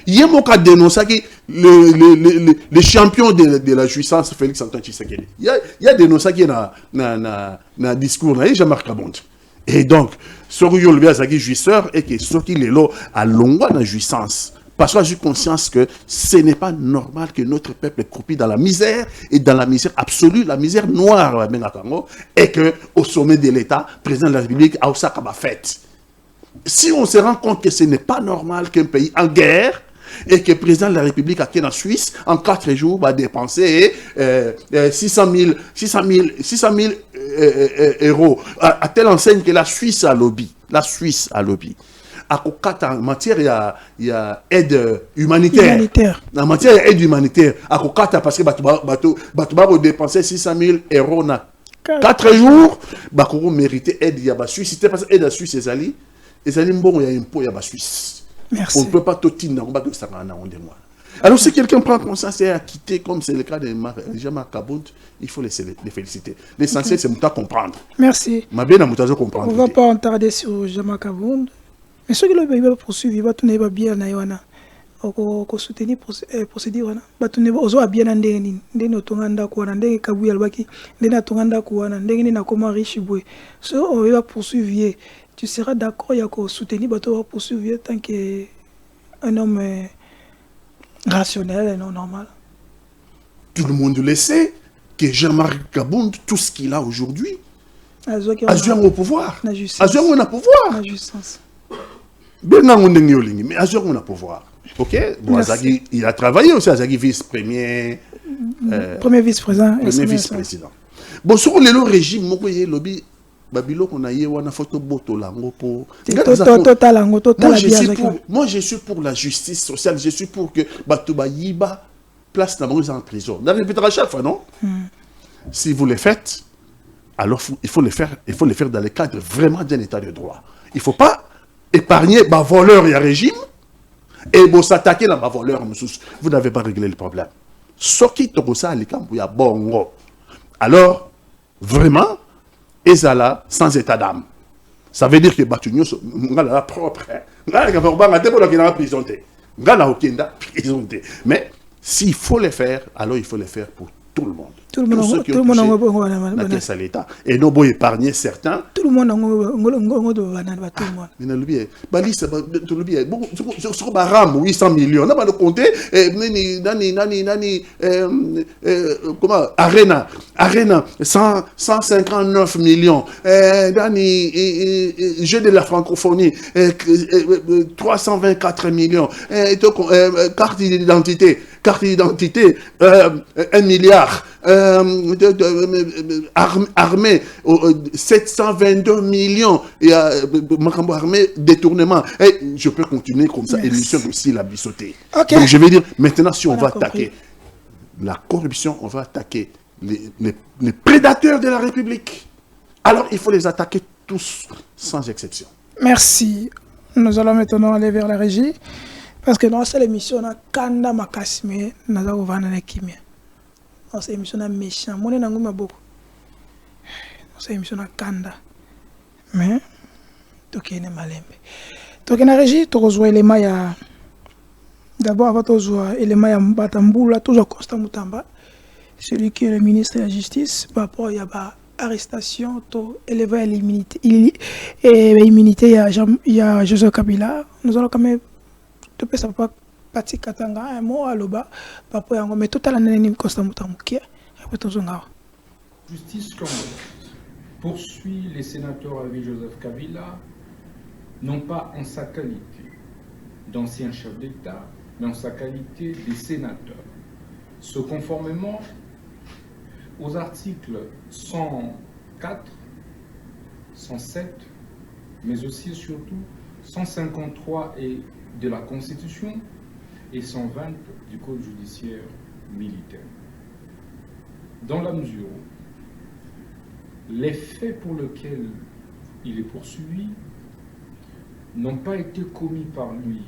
Il y a un dénoncé le champion de la jouissance, Félix Antoine Tshisekedi. Il y a dénoncé qui est dans le discours, Jean-Marc Kabou. Et donc, ce qui est jouisseur et que ce qui est là à longueur de la jouissance. Parce que j'ai conscience que ce n'est pas normal que notre peuple croupit dans la misère et dans la misère absolue, la misère noire, et qu'au sommet de l'État, le président de la République a aussi fait. Si on se rend compte que ce n'est pas normal qu'un pays en guerre et que le président de la République a été en Suisse, en 4 jours, va dépenser 600 000 euros, à telle enseigne que la Suisse a lobby. En matière, il y a aide humanitaire. En matière d'aide humanitaire, parce que Batouba dépenser 600 000 euros dans 4 jours, Bakourou méritait aide. Il y a la Suisse. Si tu pas aide à la Suisse, il y a un impôt, il y a la Suisse. Merci. On ne peut pas tout tenir. Alors, si quelqu'un prend conscience et a quitté, comme c'est le cas de Jean-Marc Kabou, il faut les féliciter. L'essentiel, c'est de comprendre. Merci. On ne va pas en tarder sur Jean-Marc Kabou. Mais ce qui va poursuivre, il va tourner bien. ko soutenir procédure wana bato ne ozo abia na ndenge nini ndenge otonga ndako wana ndenge Kabuya alobaki ndenge atonga ndako wana ndenge nini nakoma riche boye so on va poursuivre tu seras d'accord ya ko soutenir bato va poursuivre tant que un homme rationnel et non normal. Tout le monde le sait que Jean-Marc Kabound, tout ce qu'il a aujourd'hui, a joué au pouvoir. A joué au pouvoir. La justice. Mais a joué au pouvoir. Ok, bon, Azagi, il a travaillé aussi, Azagi vice-premier. Premier vice-président. Premier vice-président. Bon, sur le régime, moi, je lobby, Babilo, on a eu une photo boto lango pour. Moi, je suis pour la justice sociale. Je suis pour que Batouba Yiba place la en prison. On répétera chaque fois, non? Si vous le faites, alors il faut le faire dans le cadre vraiment d'un état de droit. Il ne faut pas épargner les voleurs et le régime et vous s'attaquer dans les voleurs. Vous n'avez pas réglé le problème. Ce qui est ça, bon. Alors, vraiment, Ezala sans état d'âme. Ça veut dire que Batunyo, la propre. Mais s'il faut le faire, alors il faut le faire pour tout le monde. Tout le monde la caisse à l'État. Et non, bon, épargner certains. Tout le monde a bon, sur Baram, 800 millions. On a pas de compter. Comment Arena, 159 millions. Jeu de la francophonie, 324 millions. Carte d'identité, 1 milliard. Armée, 722 millions, et armée, détournement. Et je peux continuer comme ça, émission aussi la bissoter. Okay. Donc je vais dire, maintenant si on va attaquer la corruption, on va attaquer les prédateurs de la République. Alors il faut les attaquer tous, sans exception. Merci. Nous allons maintenant aller vers la régie, parce que dans cette émission, on a Kanda Makasime, nous avons Vanana Kimia. Dans cette émission, on a méchant. Mon nom est beaucoup. Dans cette émission, on a Kanda. Mais, tu es malembe. Tu es régie, tu reçois les mailles. D'abord, avant de reçois les mailles Batamboula, toujours Constant Moutamba, celui qui est le ministre de la Justice, par rapport à l'arrestation, élever l'immunité. L'immunité, il y a Joseph Kabila. Nous allons quand même. Tu peux savoir. Pati Katanga, un mot à l'oba, papa yango, mais tout à l'année, Constant Moutamukia, après tout ça. Justice congolaise poursuit les sénateurs avec Joseph Kabila, non pas en sa qualité d'ancien chef d'État, mais en sa qualité de sénateur. Ce conformément aux articles 104, 107, mais aussi et surtout 153 et de la Constitution et 120 du Code judiciaire militaire. Dans la mesure où les faits pour lesquels il est poursuivi n'ont pas été commis par lui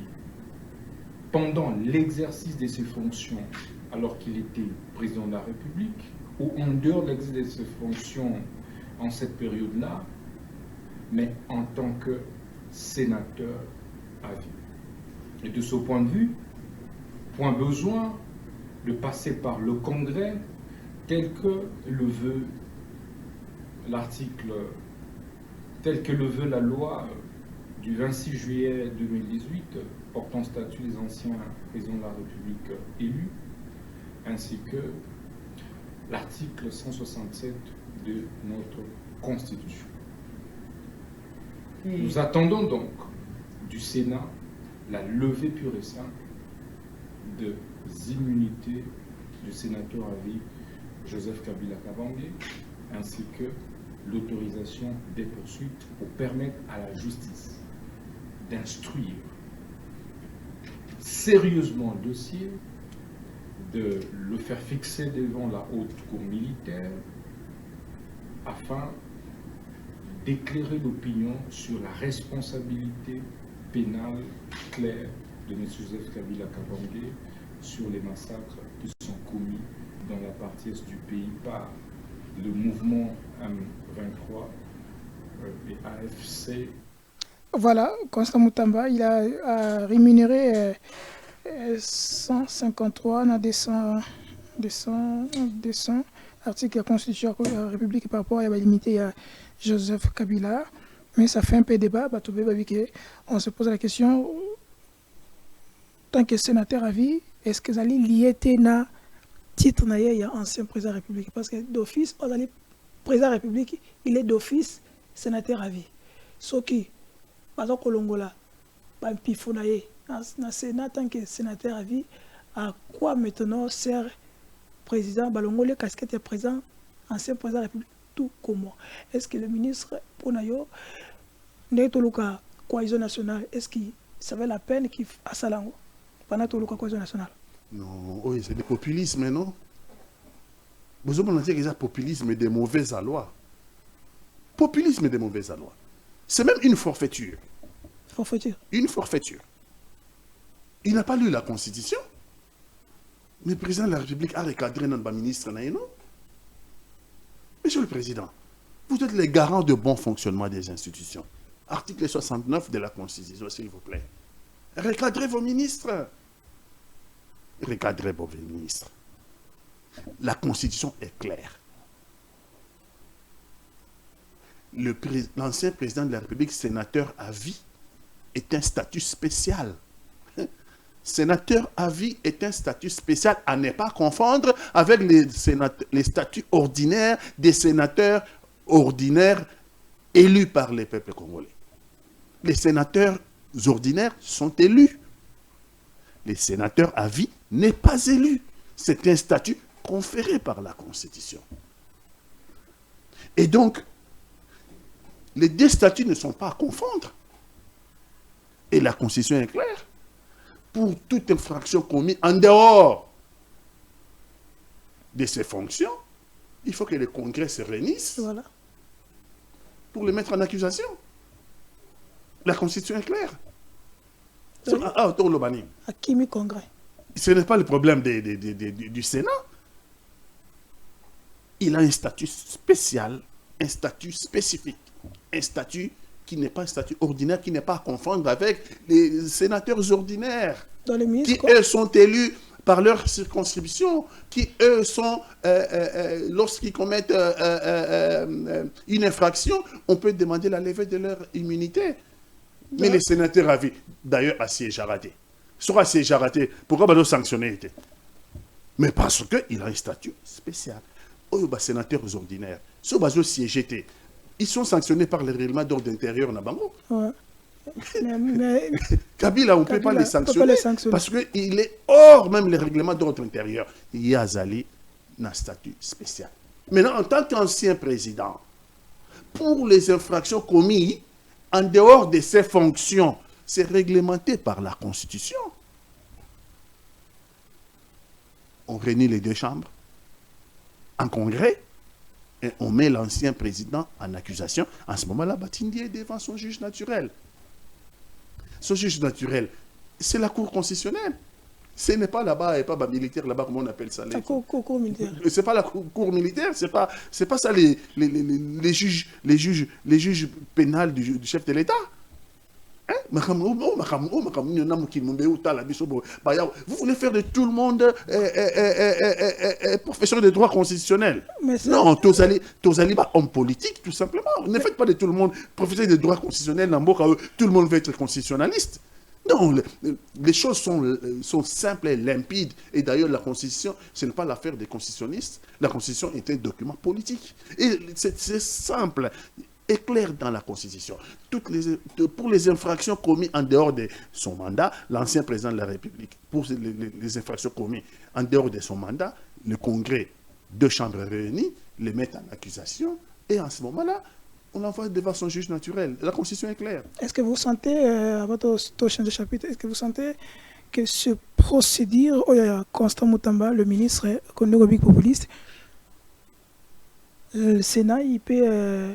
pendant l'exercice de ses fonctions alors qu'il était président de la République ou en dehors de l'exercice de ses fonctions en cette période-là, mais en tant que sénateur à vie. Et de ce point de vue, point besoin de passer par le Congrès tel que le veut l'article, tel que le veut la loi du 26 juillet 2018 portant statut des anciens présidents de la République élus, ainsi que l'article 167 de notre Constitution. Nous attendons donc du Sénat la levée pure et simple des immunités du sénateur à vie Joseph Kabila Kabange, ainsi que l'autorisation des poursuites pour permettre à la justice d'instruire sérieusement le dossier, de le faire fixer devant la haute cour militaire afin d'éclairer l'opinion sur la responsabilité pénale claire de M. Joseph Kabila Kabange sur les massacres qui sont commis dans la partie est du pays par le mouvement M23 et AFC. Voilà, Constant Moutamba, il a rémunéré 153 dans 200 article de la Constitution de la République par rapport à la limité à Joseph Kabila. Mais ça fait un peu débat. On se pose la question, tant que sénateur à vie, est-ce que vous allez lier na titre na ya ancien président de la République? Parce que d'office, on allait président de la République, il est d'office sénateur à vie. Ce qui, par exemple, Kolongola, pas un pifo na ye, dans Sénat, tant que sénateur à vie, à quoi maintenant sert président Balongole, casquette est présent, ancien président de la République, tout comment? Est-ce que le ministre Ponayo, Netoluka, cohésion nationale, est-ce qu'il savait la peine qu'il a ça là pendant Toluka cohésion nationale? Non, oui, c'est du populisme, non? Vous avez dit que c'est populisme de mauvais aloi. Populisme de mauvais aloi. C'est même une forfaiture. Forfaiture. Une forfaiture. Il n'a pas lu la Constitution. Mais le président de la République a recadré notre ministre, non? Monsieur le Président, vous êtes les garants de bon fonctionnement des institutions. Article 69 de la Constitution, s'il vous plaît. Recadrez vos ministres. Recadrez vos ministres. La Constitution est claire. L'ancien président de la République, sénateur à vie, est un statut spécial. Sénateur à vie est un statut spécial à ne pas confondre avec les statuts ordinaires des sénateurs ordinaires élus par les peuples congolais. Les sénateurs ordinaires sont élus. Les sénateurs à vie n'est pas élu. C'est un statut conféré par la Constitution. Et donc, les deux statuts ne sont pas à confondre. Et la Constitution est claire. Pour toute infraction commise en dehors de ses fonctions, il faut que le Congrès se réunisse pour le mettre en accusation. La Constitution est claire. À qui mi Congrès? Ce n'est pas le problème du Sénat. Il a un statut spécial, un statut spécifique, un statut qui n'est pas un statut ordinaire, qui n'est pas à confondre avec les sénateurs ordinaires, qui, eux, sont élus par leur circonscription, qui, eux, sont, lorsqu'ils commettent une infraction, on peut demander la levée de leur immunité. Mais les sénateurs à vie, d'ailleurs, à siège raté. Sur un siège raté, pourquoi ils sanctionner? Mais parce qu'il a un statut spécial. Les sénateurs ordinaires, sur le siège, ils sont sanctionnés par le règlement d'ordre intérieur na bango. Kabila, on ne peut pas les sanctionner parce qu'il est hors même le règlement d'ordre intérieur. Il y a Zali un statut spécial. Maintenant, en tant qu'ancien président, pour les infractions commises en dehors de ses fonctions, c'est réglementé par la Constitution. On réunit les deux chambres en congrès. Et on met l'ancien président en accusation. En ce moment-là, Batindi est devant son juge naturel. Son juge naturel, c'est la Cour constitutionnelle. Ce n'est pas là-bas, et pas militaire, là-bas, comment on appelle ça? La cour militaire. C'est pas la cour militaire, c'est pas ça les juges pénals du chef de l'État. Vous voulez faire de tout le monde professeur de droit constitutionnel. Non, Tozali, homme politique, tout simplement. Ne faites pas de tout le monde professeur de droit constitutionnel. Tout le monde veut être constitutionnaliste. Non, les choses sont simples et limpides. Et d'ailleurs, la Constitution, ce n'est pas l'affaire des constitutionnistes. La Constitution est un document politique. Et c'est simple et clair dans la Constitution. Pour les infractions commises en dehors de son mandat, l'ancien président de la République, pour les infractions commises en dehors de son mandat, le Congrès, deux chambres réunies, les mettent en accusation. Et en ce moment-là, on l'envoie devant son juge naturel. La Constitution est claire. Est-ce que vous sentez, à votre chaîne de chapitre, est-ce que vous sentez que ce procédure, Constant Moutamba, le ministre économique populiste, le Sénat, il peut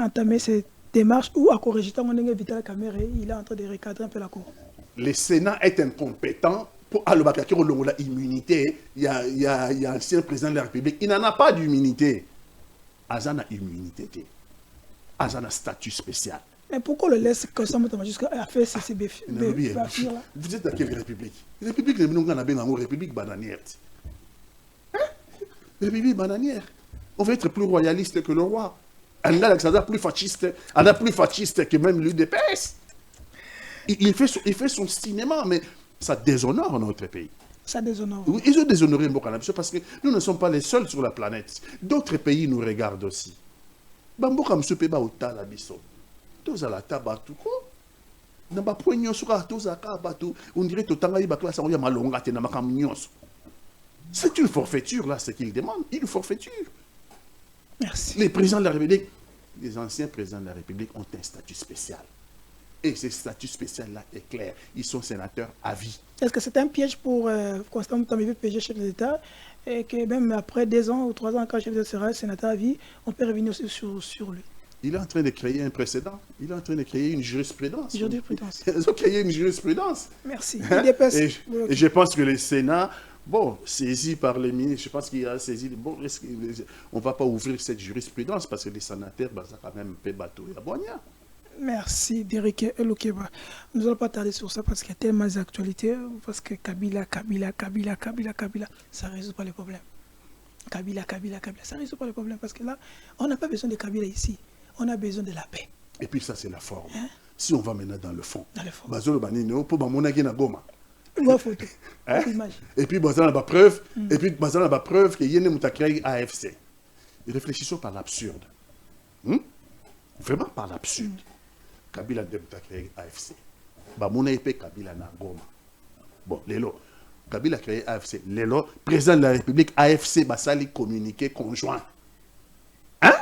entamer cette démarche ou à corriger tant qu'on est Vital Kamere, il est en train de recadrer un peu la Cour? Le Sénat est incompétent pour Alobakakiro Longola immunité. Il y a un ancien président de la République. Il n'en a pas d'immunité. Azana immunité. Azana statut spécial. Mais pourquoi on le laisse comme ça jusqu'à faire ces là? Vous êtes dans quelle république? République, république bananière. Hein? République bananière. On veut être plus royaliste que le roi. Alexandre plus fasciste que même l'UDPS. Il fait son cinéma, mais ça déshonore notre pays. Ça déshonore. Oui, ils ont déshonoré Mboka parce que nous ne sommes pas les seuls sur la planète. D'autres pays nous regardent aussi. Bamboka msupeba utala biso. Toza la tabatu ko. Na ba poignon suka toza ka batu. On dirait totanga iba classe on ya malonga te na makam nyonso. C'est une forfaiture là ce qu'ils demandent, une forfaiture. Merci. Les présidents de la République, les anciens présidents de la République ont un statut spécial. Et ce statut spécial-là est clair. Ils sont sénateurs à vie. Est-ce que c'est un piège pour Constant Mutambebe, PG, chef de l'État, et que même après 2 ans ou 3 ans, quand chef de l'État sera sénateur à vie, on peut revenir aussi sur lui? Il est en train de créer un précédent. Il est en train de créer une jurisprudence. Jurisprudence. Ils ont créé une jurisprudence. Merci. Et je pense que le Sénat, bon, saisi par les ministres, je pense qu'il a saisi, bon, on ne va pas ouvrir cette jurisprudence parce que les sénateurs, bah, ça quand même un peu bateau et aboignant. Merci, Derek Elokeba. Nous n'allons pas tarder sur ça parce qu'il y a tellement d'actualités. Parce que Kabila, ça ne résout pas les problèmes. Kabila, ça ne résout pas les problèmes. Parce que là, on n'a pas besoin de Kabila ici. On a besoin de la paix. Et puis ça, c'est la forme. Hein? Si on va maintenant dans le fond. Dans le fond. Hein? Et puis, on a la preuve. Et puis, on a la preuve qu'il y a une AFC. Réfléchissons par l'absurde. Vraiment par l'absurde. Kabila a créé AFC. Bamona épée Kabila na Goma. Bon, Lélo. Kabila a créé AFC. Lélo, président de la République, AFC, Basali communiqué conjoint. Hein?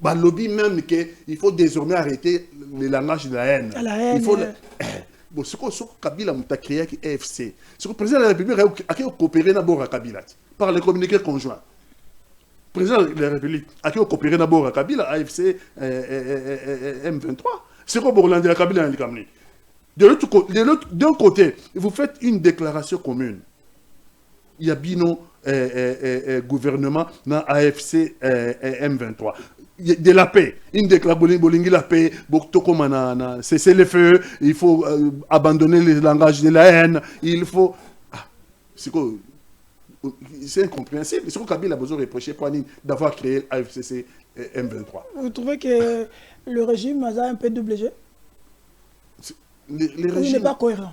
Bah, lobby même qu'il faut désormais arrêter le langage de la haine. La haine. Il faut bon, ce que Kabila a créé AFC. Ce que le président de la République a coopéré avec Kabila par le communiqué conjoint. Le président de la République a coopéré avec Kabila, AFC M23. C'est quoi pour l'Inde Kabila et d'un côté, vous faites une déclaration commune. Il y a bino gouvernement dans AFC M23. De la paix. Une déclaration de la paix, cesser le feu, il faut abandonner le langage de la haine, il faut... Ah, c'est incompréhensible. C'est quoi Kabila a besoin de reprocher d'avoir créé AFCC M23. Vous trouvez que le régime a un peu double jeu? Il n'est pas cohérent.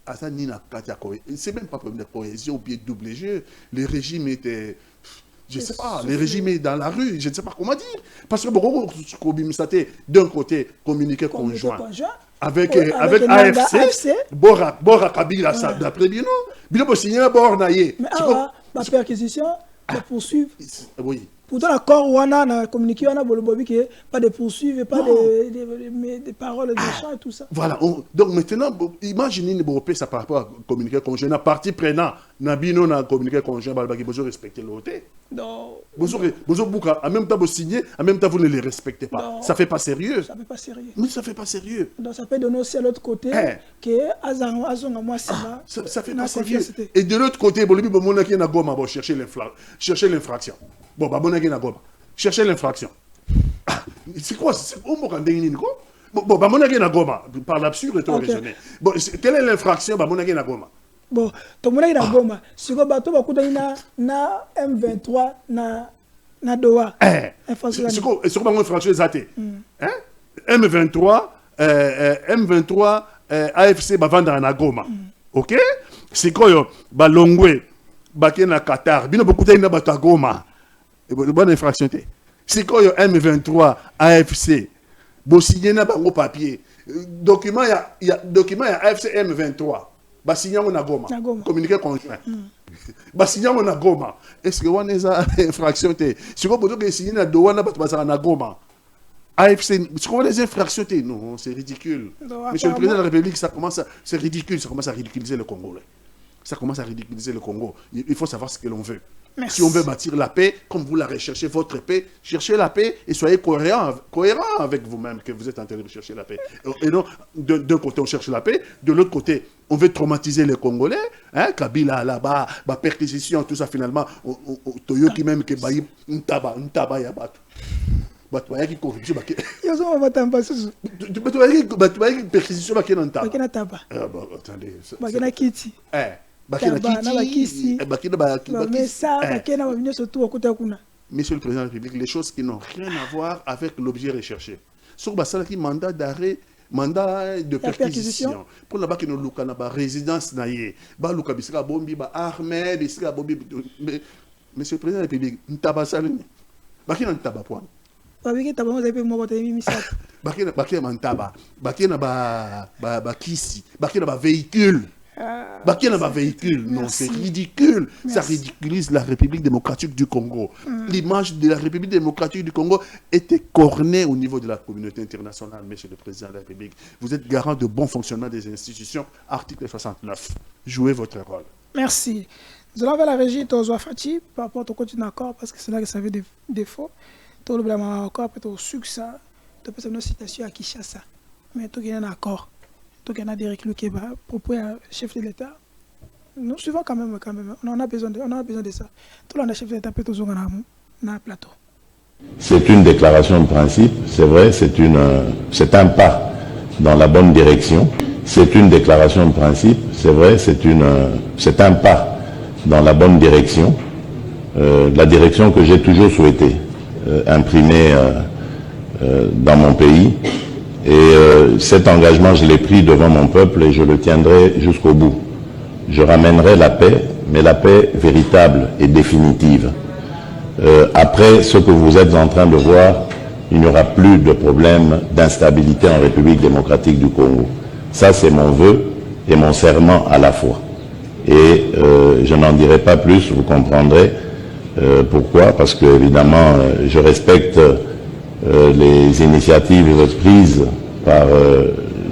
C'est même pas un problème de cohésion ou bien double jeu. Le régime était... Je ne sais pas, le régime est dans la rue, je ne sais pas comment dire. Parce que d'un côté, communiqué conjoint. Avec AFC, Bora Kabila, d'après Bino. Bino, signé à Bornaye. Mais la perquisition, la poursuivre. Oui. Pourtant, l'accord Wana a communiqué, on a pas de poursuivre, pas de paroles méchantes et tout ça. Voilà. Donc maintenant, imaginez l'Europe, ça par rapport à communiquer conjoint. La partie prenante, Nabino a communiqué conjoint, il faut respecter l'autre. Non. Vous en même temps, vous signez, en même temps, vous ne les respectez pas. Non. Ça ne fait pas sérieux. Ça ne fait pas sérieux. Mais ça ne fait pas sérieux. Donc ça peut donner aussi à l'autre côté que ça ne fait pas sérieux. Et de l'autre côté, vous chercher l'infraction. Bon, cherchez l'infraction. C'est quoi? Par l'absurde et raisonné. Bon, quelle est l'infraction? Bon, tout le monde est Goma. Si vous avez na M23, na Doha. C'est quoi l'infraction exacte? M23, AFC, vendre na Goma. Ok? C'est quoi? Balongwe, na Qatar. Bino beaucoup na Goma. Bonne infraction. C'est quoi M23, AFC? Bon, signé na bango papier. Document, il y a AFC M23. Bah, signé na Goma. Communiqué conjoint. Bah, signé na Goma. Est-ce que on est à infraction? C'est quoi pour que signé na Doha na Goma? AFC, c'est quoi les infractions? Non, c'est ridicule. Monsieur le président de la République, c'est ridicule. Ça commence à ridiculiser le Congo. Ça commence à ridiculiser le Congo. Il faut savoir ce que l'on veut. Merci. Si on veut bâtir la paix, comme vous la recherchez, votre paix, cherchez la paix et soyez cohérent avec vous-même que vous êtes en train de rechercher la paix. Et donc, d'un côté, on cherche la paix, de l'autre côté, on veut traumatiser les Congolais. Hein, Kabila là-bas, perquisition, tout ça finalement, Toyo qui même, que Ntaba Yabatu. Batuayaki corruption, Yo so matamba susu. Batuayaki perquisition, Bakenantaba. Bakenataba. Attendez. Bakena kiti. Bakena kiti. Bakena bakena bavinyo surtout okuta kuna. Monsieur le Président de la République, les choses qui n'ont rien à voir avec l'objet recherché. Sur Bassala qui mandat d'arrêt, mandat de perquisition. Pour la qui nous luka na ba résidence naïe, ba luka bisika bombi ba armée bisika bombi. Monsieur le Président de la République, ntabasala ni. Bakina ntaba point. Babiki taba mo zepe mo kote misaka. Bakina mantaba, bakina ba kisi, bakina ba véhicule. Bakina ba véhicule, non, c'est ridicule. Ça ridiculise la République démocratique du Congo. L'image de la République démocratique du Congo était cornée au niveau de la communauté internationale, Monsieur le Président de la République. Vous êtes garant de bon fonctionnement des institutions, article 69. Jouez votre rôle. Merci. Nous allons vers la régie Tozo Fati par rapport au continent d'accord parce que c'est là que ça avait des défauts. Tout le blâme encore peut-être au succès. Tu peux faire une citation à Kinshasa. Mais tout est en accord. Tout est en Derek Lukeba, propos chef de l'État. Nous suivons quand même. On a besoin de ça. Tout le monde chef de l'État peut toujours dans un plateau. C'est une déclaration de principe, c'est vrai, c'est un pas dans la bonne direction. C'est une déclaration de principe, c'est vrai, c'est un pas dans la bonne direction, la direction que j'ai toujours souhaité imprimer dans mon pays. Et cet engagement, je l'ai pris devant mon peuple et je le tiendrai jusqu'au bout. Je ramènerai la paix, mais la paix véritable et définitive. Après ce que vous êtes en train de voir, il n'y aura plus de problème d'instabilité en République démocratique du Congo. Ça, c'est mon vœu et mon serment à la fois. Et je n'en dirai pas plus, vous comprendrez pourquoi, parce que évidemment, je respecte les initiatives prises par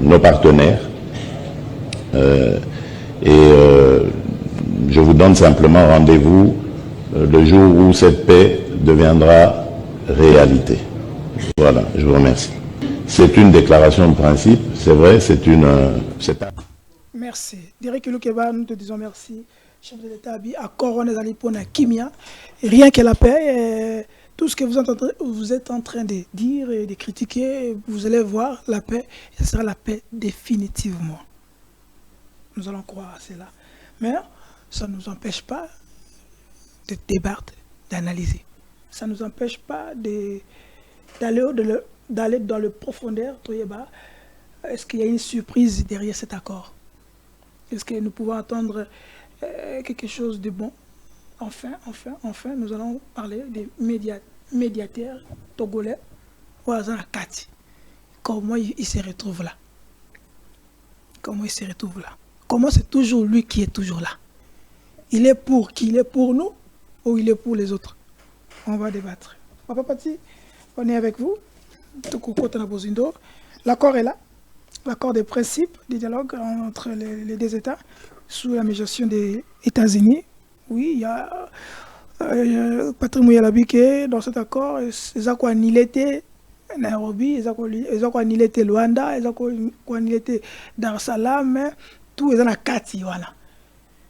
nos partenaires. Je vous donne simplement rendez-vous le jour où cette paix deviendra réalité. Voilà, je vous remercie. C'est une déclaration de principe, c'est vrai, c'est un... Merci. Derek Lukeba, nous te disons merci. Chef de l'État, accord on est allé pour la Kimia. Rien que la paix, tout ce que vous êtes en train de dire et de critiquer, vous allez voir la paix, ce sera la paix définitivement. Nous allons croire à cela. Mais ça ne nous empêche pas de débattre, d'analyser. Ça ne nous empêche pas d'aller dans le profondeur. Est-ce qu'il y a une surprise derrière cet accord? Est-ce que nous pouvons attendre quelque chose de bon? Enfin, nous allons parler des médiateurs togolais. Comment il se retrouve là? Comment il se retrouve là? Comment c'est toujours lui qui est toujours là? Il est pour qui? Il est pour nous ou il est pour les autres? On va débattre. Papa Pati, on est avec vous. L'accord est là. L'accord des principes, des dialogues entre les deux États sous la médiation des États-Unis. Oui, il y a Patrick Muyalabi dans cet accord. Ils ont annulé Nairobi, ils ont annulé Luanda, ils ont annulé Dar es Salaam, mais tout est dans la Kati.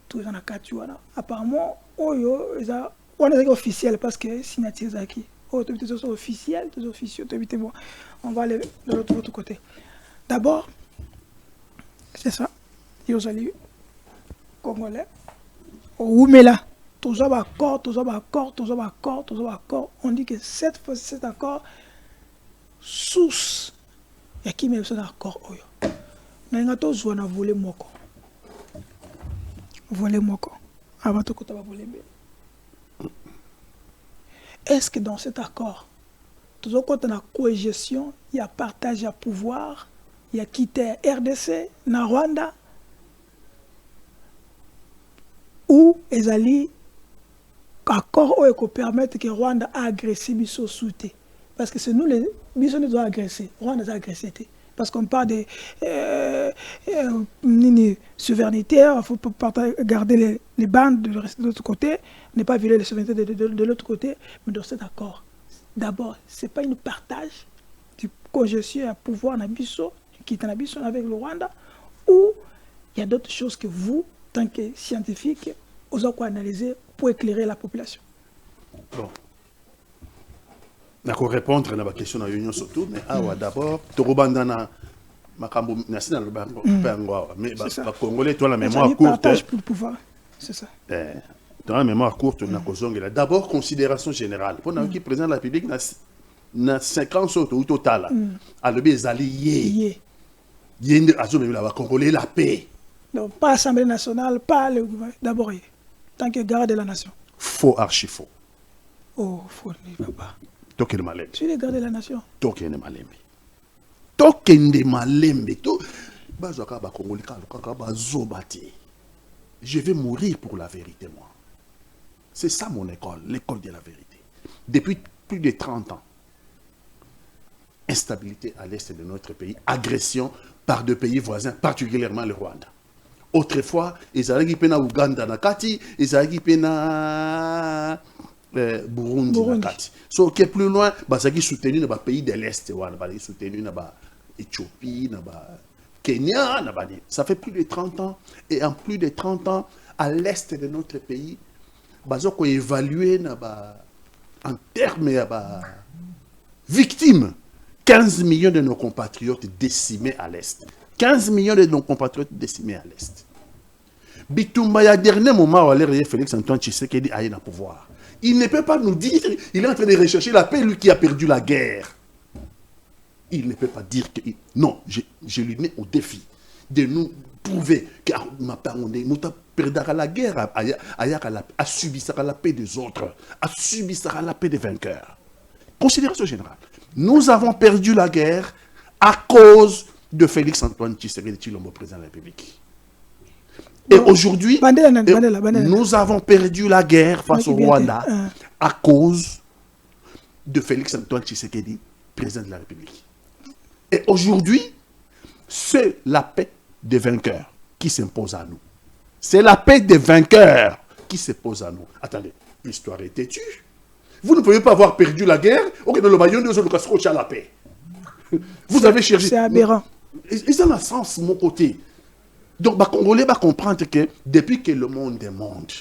Tout est dans la Kati. Apparemment, on est officiel parce que signature Zaki. Sont officiels, tous officiels. On va aller de l'autre côté. D'abord, c'est ça. Yozali Congolais. Oumela. Toujours accord. On dit que cette fois, cet accord, source. Il y a qui met ce accord. Mais on a volé moko. Volé moko. Avant tout, on va voler. Est-ce que dans cet accord, toujours quand on a cogestion, il y a partage à pouvoir, il y a quitté RDC, na Rwanda, ou les accords qui permettent que Rwanda agresse Bisso souté. Parce que c'est nous les Bisso nous ont agressé, Rwanda a agressé. Parce qu'on parle de souveraineté, il faut garder les bandes de l'autre côté, ne pas violer les souverainetés de l'autre côté, mais dans cet accord, d'abord, ce n'est pas une partage du congestion à pouvoir qui est avec le Rwanda, ou il y a d'autres choses que vous, tant que scientifiques, vous avez analyser pour éclairer la population. Bon. D'accord, répondre à la question de l'Union surtout, mais d'abord, Torobandana, Makambo, Nassina, mais les Congolais, toi, la mémoire courte. Partage pour le pouvoir, c'est ça. Dans la mémoire courte, d'abord, considération générale. Pour nous qui président de la République, na 50 autres au total, à les alliés, il y a la Congolais la paix. Donc, pas l'Assemblée nationale, pas le gouvernement, d'abord, tant que garde de la nation. Faux, archi faux. Oh, faux, ne va pas. Token Malembe. Tu es le garde de la nation. Token Malembe. Token de Malembe. Bazaka ba Congolais kaka ba zobati. Je vais mourir pour la vérité, moi. C'est ça mon école, l'école de la vérité. Depuis plus de 30 ans. Instabilité à l'est de notre pays, agression par deux pays voisins, particulièrement le Rwanda. Autrefois, ils allaient pena Ouganda nakati, ils allaient pena Burundi nakati. So qui est plus loin, basaki soutenu dans les pays de l'est, basaki soutenu dans l'Éthiopie, dans Kenya, ça fait plus de 30 ans. Et en plus de 30 ans, à l'est de notre pays, basako évalué en termes de victimes. 15 millions de nos compatriotes décimés à l'Est. 15 millions de nos compatriotes décimés à l'Est. Bitumba, il y a dernier moment où Félix Antoine Tshisekedi a eu le pouvoir. Il ne peut pas nous dire, il est en train de rechercher la paix, lui qui a perdu la guerre. Il ne peut pas dire que... Non, je lui mets au défi de nous prouver que nous perdra la guerre, à subir la paix des autres, à subir la paix des vainqueurs. Considération générale. Nous avons perdu la guerre à cause de Félix Antoine Tshisekedi Tshilombo, président de la République. Et aujourd'hui, nous avons perdu la guerre face au Rwanda à cause de Félix Antoine Tshisekedi, président de la République. Et aujourd'hui, c'est la paix des vainqueurs qui s'impose à nous. C'est la paix des vainqueurs qui s'impose à nous. Attendez, l'histoire est têtue. Vous ne pouvez pas avoir perdu la guerre, ok, dans le maillon de Zolokasrocha à la paix. Vous avez cherché. C'est aberrant. Ils ont un sens, mon côté. Donc, les Congolais vont comprendre que depuis que le monde est monde,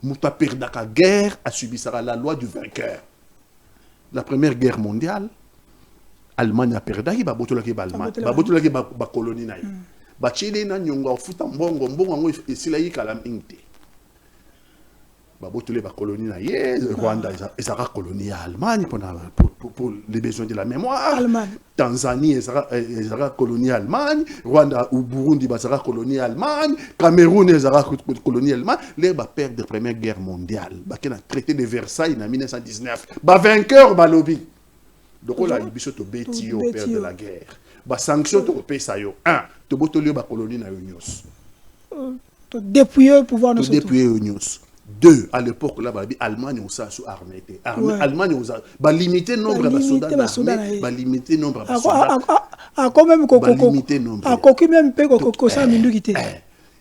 nous avons perdu la guerre à subir la loi du vainqueur. La première guerre mondiale, l'Allemagne a perdu, il a perdu l'Allemagne, il a perdu la colonie. Il a perdu la colonie. La colonie Rwanda, ils ont colonie Allemagne pour les besoins de la mémoire. Allemagne. Tanzanie, ils ont colonie Allemagne. Rwanda ou Burundi, ils ont colonie Allemagne. Cameroun, ils ont colonie Allemagne. Les ont perdu la Première Guerre mondiale. Ils ont traité de Versailles en 1919. Les vainqueurs, les lobby. Donc, là, ils ont été au père de la guerre. Les sanctions, ils ont payé ça. Un, ils ont été la colonie na Union. Dépouiller le pouvoir de dépouiller Union. Deux, à l'époque, l'Allemagne a sous armée. L'Allemagne a limité le nombre de soldats armés, limité le nombre de soldats.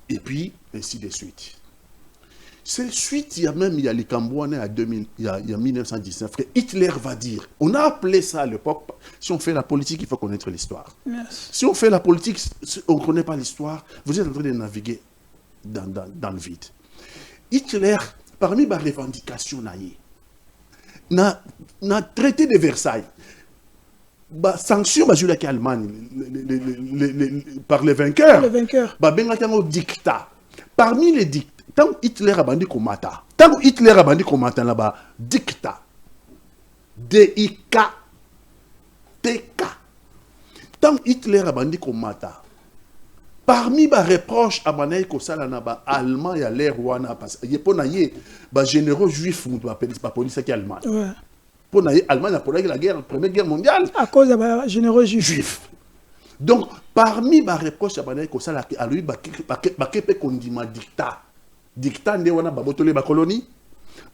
Et puis, ainsi de suite. C'est suite, il y a les Cambouanais il y a 1919. Hitler va dire, on a appelé ça à l'époque, si on fait la politique, il faut connaître l'histoire. Yes. Si on fait la politique, on ne connaît pas l'histoire, vous êtes en train de naviguer dans le vide. Hitler, parmi les revendications, na traité de Versailles, sanction avec l'Allemagne par les vainqueurs, dictat. Parmi les dictats, tant Hitler a bandit comata, là-bas, dictat, D-I-K-T-K. Tant Hitler a bandit comata, parmi les reproches à Manaï Kosala Naba, Allemand et à l'air Rwanda, parce que les généraux juifs ne pas la police qui est allemande. Pour l'Allemagne a la guerre, la Première Guerre mondiale. À cause des généraux juifs. Donc, parmi les reproches à Manaï Kosala, à lui, il dictat. Dictat, il y a des colonies,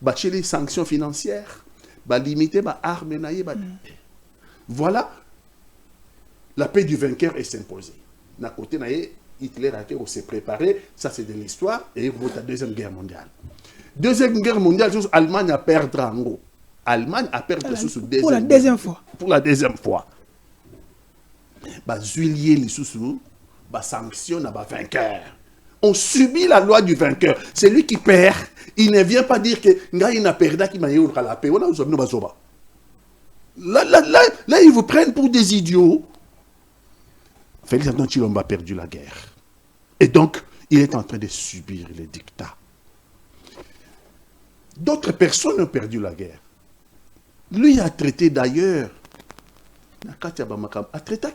les sanctions financières, limiter les armes. Voilà, la paix du vainqueur est s'imposée. D'un côté, Hitler a s'est préparé, ça c'est de l'histoire, et il va à la Deuxième Guerre mondiale. Deuxième Guerre mondiale, l'Allemagne a perdu en gros. L'Allemagne a perdu pour la deuxième fois. Pour la deuxième fois. Zuilier les sous sanctionne les vainqueurs. On subit la loi du vainqueur. C'est lui qui perd. Il ne vient pas dire que il a perdu qui m'a eu la paix. On a besoin de Là, ils vous prennent pour des idiots. Félix Antoine Tshilombo a perdu la guerre. Et donc, il est en train de subir les dictats. D'autres personnes ont perdu la guerre. Lui a traité d'ailleurs, a traité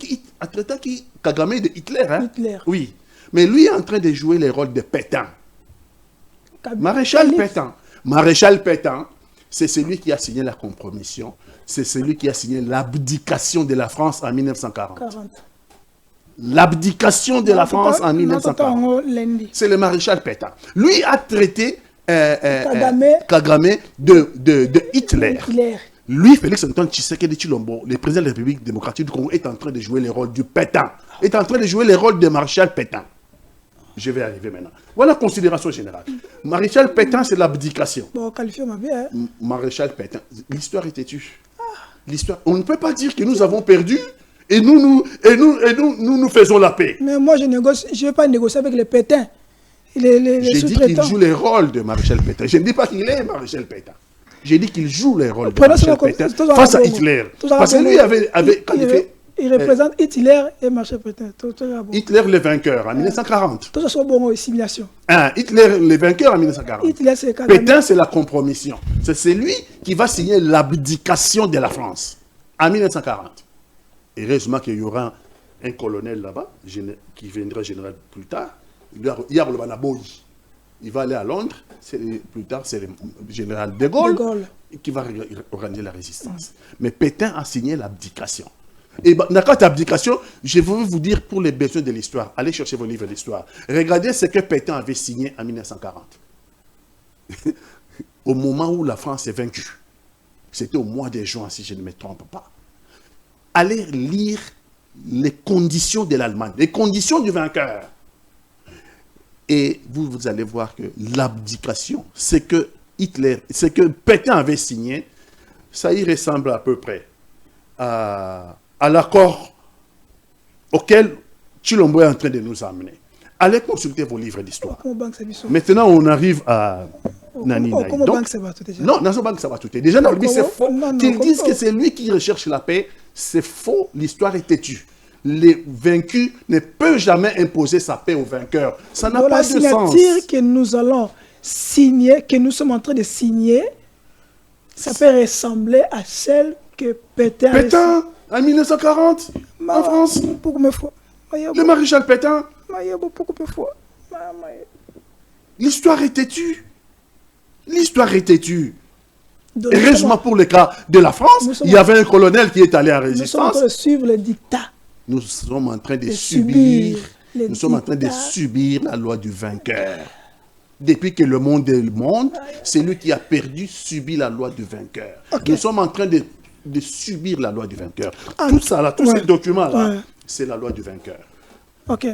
qui Kagame de Hitler. Hein? Hitler. Oui. Mais lui est en train de jouer les rôles de Pétain. Maréchal Pétain. Maréchal Pétain, c'est celui qui a signé la compromission. C'est celui qui a signé l'abdication de la France en 1940. L'abdication de la France en 1940. C'est le maréchal Pétain. Lui a traité Kagame de Hitler. Lui, Félix Antoine Tshisekedi Tshilombo, le président de la République démocratique du Congo, est en train de jouer les rôles du Pétain. Est en train de jouer les rôles de maréchal Pétain. Je vais arriver maintenant. Voilà la considération générale. Maréchal Pétain, c'est l'abdication. Bon, qualifié ma bien. Maréchal Pétain. L'histoire est têtue. L'histoire. On ne peut pas dire que nous avons perdu et nous faisons la paix. Mais moi, je ne vais pas négocier avec les Pétains. J'ai dit qu'il joue les rôles de maréchal Pétain. Je ne dis pas qu'il est maréchal Pétain. J'ai dit qu'il joue les rôles de maréchal Pétain face à Hitler. Parce que lui avait qualifié. Il représente Hitler et maréchal Pétain. Hitler le vainqueur en 1940. Tout ça, c'est bon, assimilation. Hitler le vainqueur en 1940. Hitler, c'est Pétain, c'est la compromission. C'est lui qui va signer l'abdication de la France en 1940. Heureusement qu'il y aura un colonel là-bas, qui viendra général plus tard. Il va aller à Londres. Plus tard, c'est le général de Gaulle qui va organiser la résistance. Mais Pétain a signé l'abdication. Et dans cette abdication, je veux vous dire pour les besoins de l'histoire, allez chercher vos livres d'histoire. Regardez ce que Pétain avait signé en 1940. Au moment où la France est vaincue. C'était au mois de juin, si je ne me trompe pas. Allez lire les conditions de l'Allemagne, les conditions du vainqueur. Et vous allez voir que l'abdication, c'est que Pétain avait signé, ça y ressemble à peu près à l'accord auquel Tshilombo est en train de nous amener. Allez consulter vos livres d'histoire. Maintenant, on arrive à Nani Naï. Non, Nazo Bank, ça va tout. Déjà, c'est faux. Qu'ils disent que c'est lui qui recherche la paix, c'est faux. L'histoire est têtue. Les vaincus ne peuvent jamais imposer sa paix aux vainqueurs. Ça n'a pas de sens. La signature que nous allons signer, que nous sommes en train de signer, ça peut ressembler à celle que Pétain en 1940, en France. Le maréchal Pétain. L'histoire est têtue. L'histoire est têtue. Heureusement pour le cas de la France, il y avait un colonel qui est allé en résistance. Nous sommes en train de suivre le dictat. Nous sommes en train de subir la loi du vainqueur. Depuis que le monde est le monde, c'est lui qui a perdu, subit la loi du vainqueur. Nous sommes en train de subir la loi du vainqueur. Tout ça, là, tous ces documents-là, c'est la loi du vainqueur. Ok.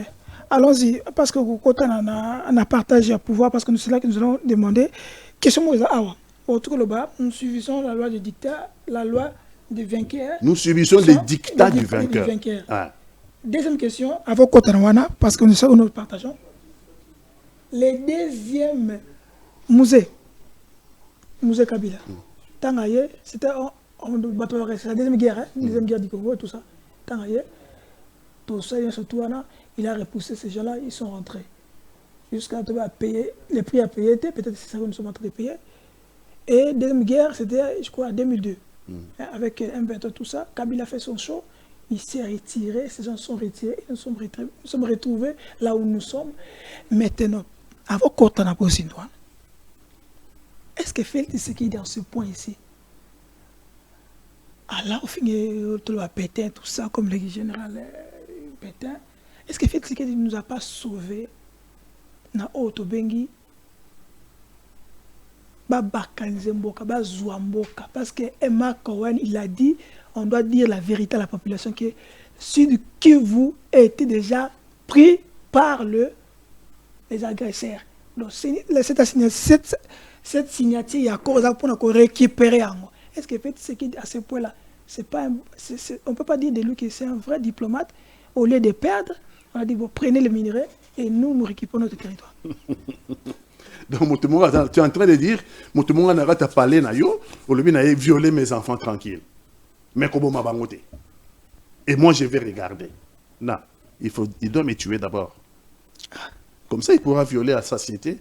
Allons-y, parce que quand on a partagé le pouvoir, parce que c'est là que nous allons demander, question nous subissons la loi du dictat, la loi du vainqueur. Nous subissons les dictats du vainqueur. Deuxième question, avant Kotanwana, parce que nous partageons. Le deuxième musée Kabila, c'était la deuxième guerre, deuxième guerre du Congo et tout ça. Tout ça, il a repoussé ces gens-là, ils sont rentrés. Jusqu'à payer, les prix à payer étaient, peut-être c'est ça que nous sommes en train de payer. Et deuxième guerre, c'était, je crois, en 2002. Avec M23, tout ça, Kabila a fait son show, il s'est retiré, ces gens sont retirés, nous sommes retrouvés là où nous sommes. Maintenant, avant qu'on t'en a posé une douane, est-ce que Félix ce qui est dans ce point ici? Alors, au final, tu vas Pétain, tout ça, comme le général Pétain, est-ce que Félix ne nous a pas sauvés dans Otobengi? Parce que Emma Cohen, il a dit, on doit dire la vérité à la population, que Sud Kivu a été déjà pris par les agresseurs. Donc, cette signature, il y a encore pour récupérer. Est-ce que à ce point-là, on ne peut pas dire de lui que c'est un vrai diplomate. Au lieu de perdre, on a dit, bon, prenez le minerai et nous récupérons notre territoire. Donc, tu es en train de dire, Motumonga n'a pas parlé, ou lui n'a violé mes enfants tranquilles. Mais comment m'a bangoté? Et moi, je vais regarder. Non, il doit me tuer d'abord. Comme ça, il pourra violer la société.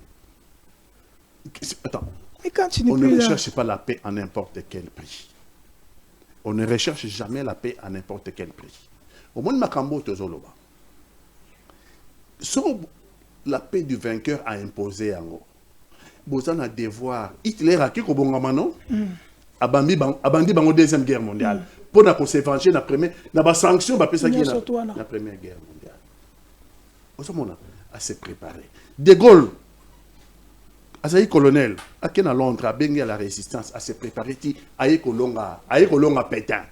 Attends. Mais quand tu n'es On ne plus là... recherche pas la paix à n'importe quel prix. On ne recherche jamais la paix à n'importe quel prix. Au moins, Makambo Tozoloba. Sur la paix du vainqueur a imposé en haut. Bozan a devoir. Hitler a quelque chose abandi bango deuxième guerre mondiale. Pour qu'on se venger la première, na sanction ba pesa la première guerre mondiale. Osomona a se préparer. De Gaulle, Azaï colonel, à qui à Londres, a bengi à la résistance, à se préparer, à Kolonga Pétain,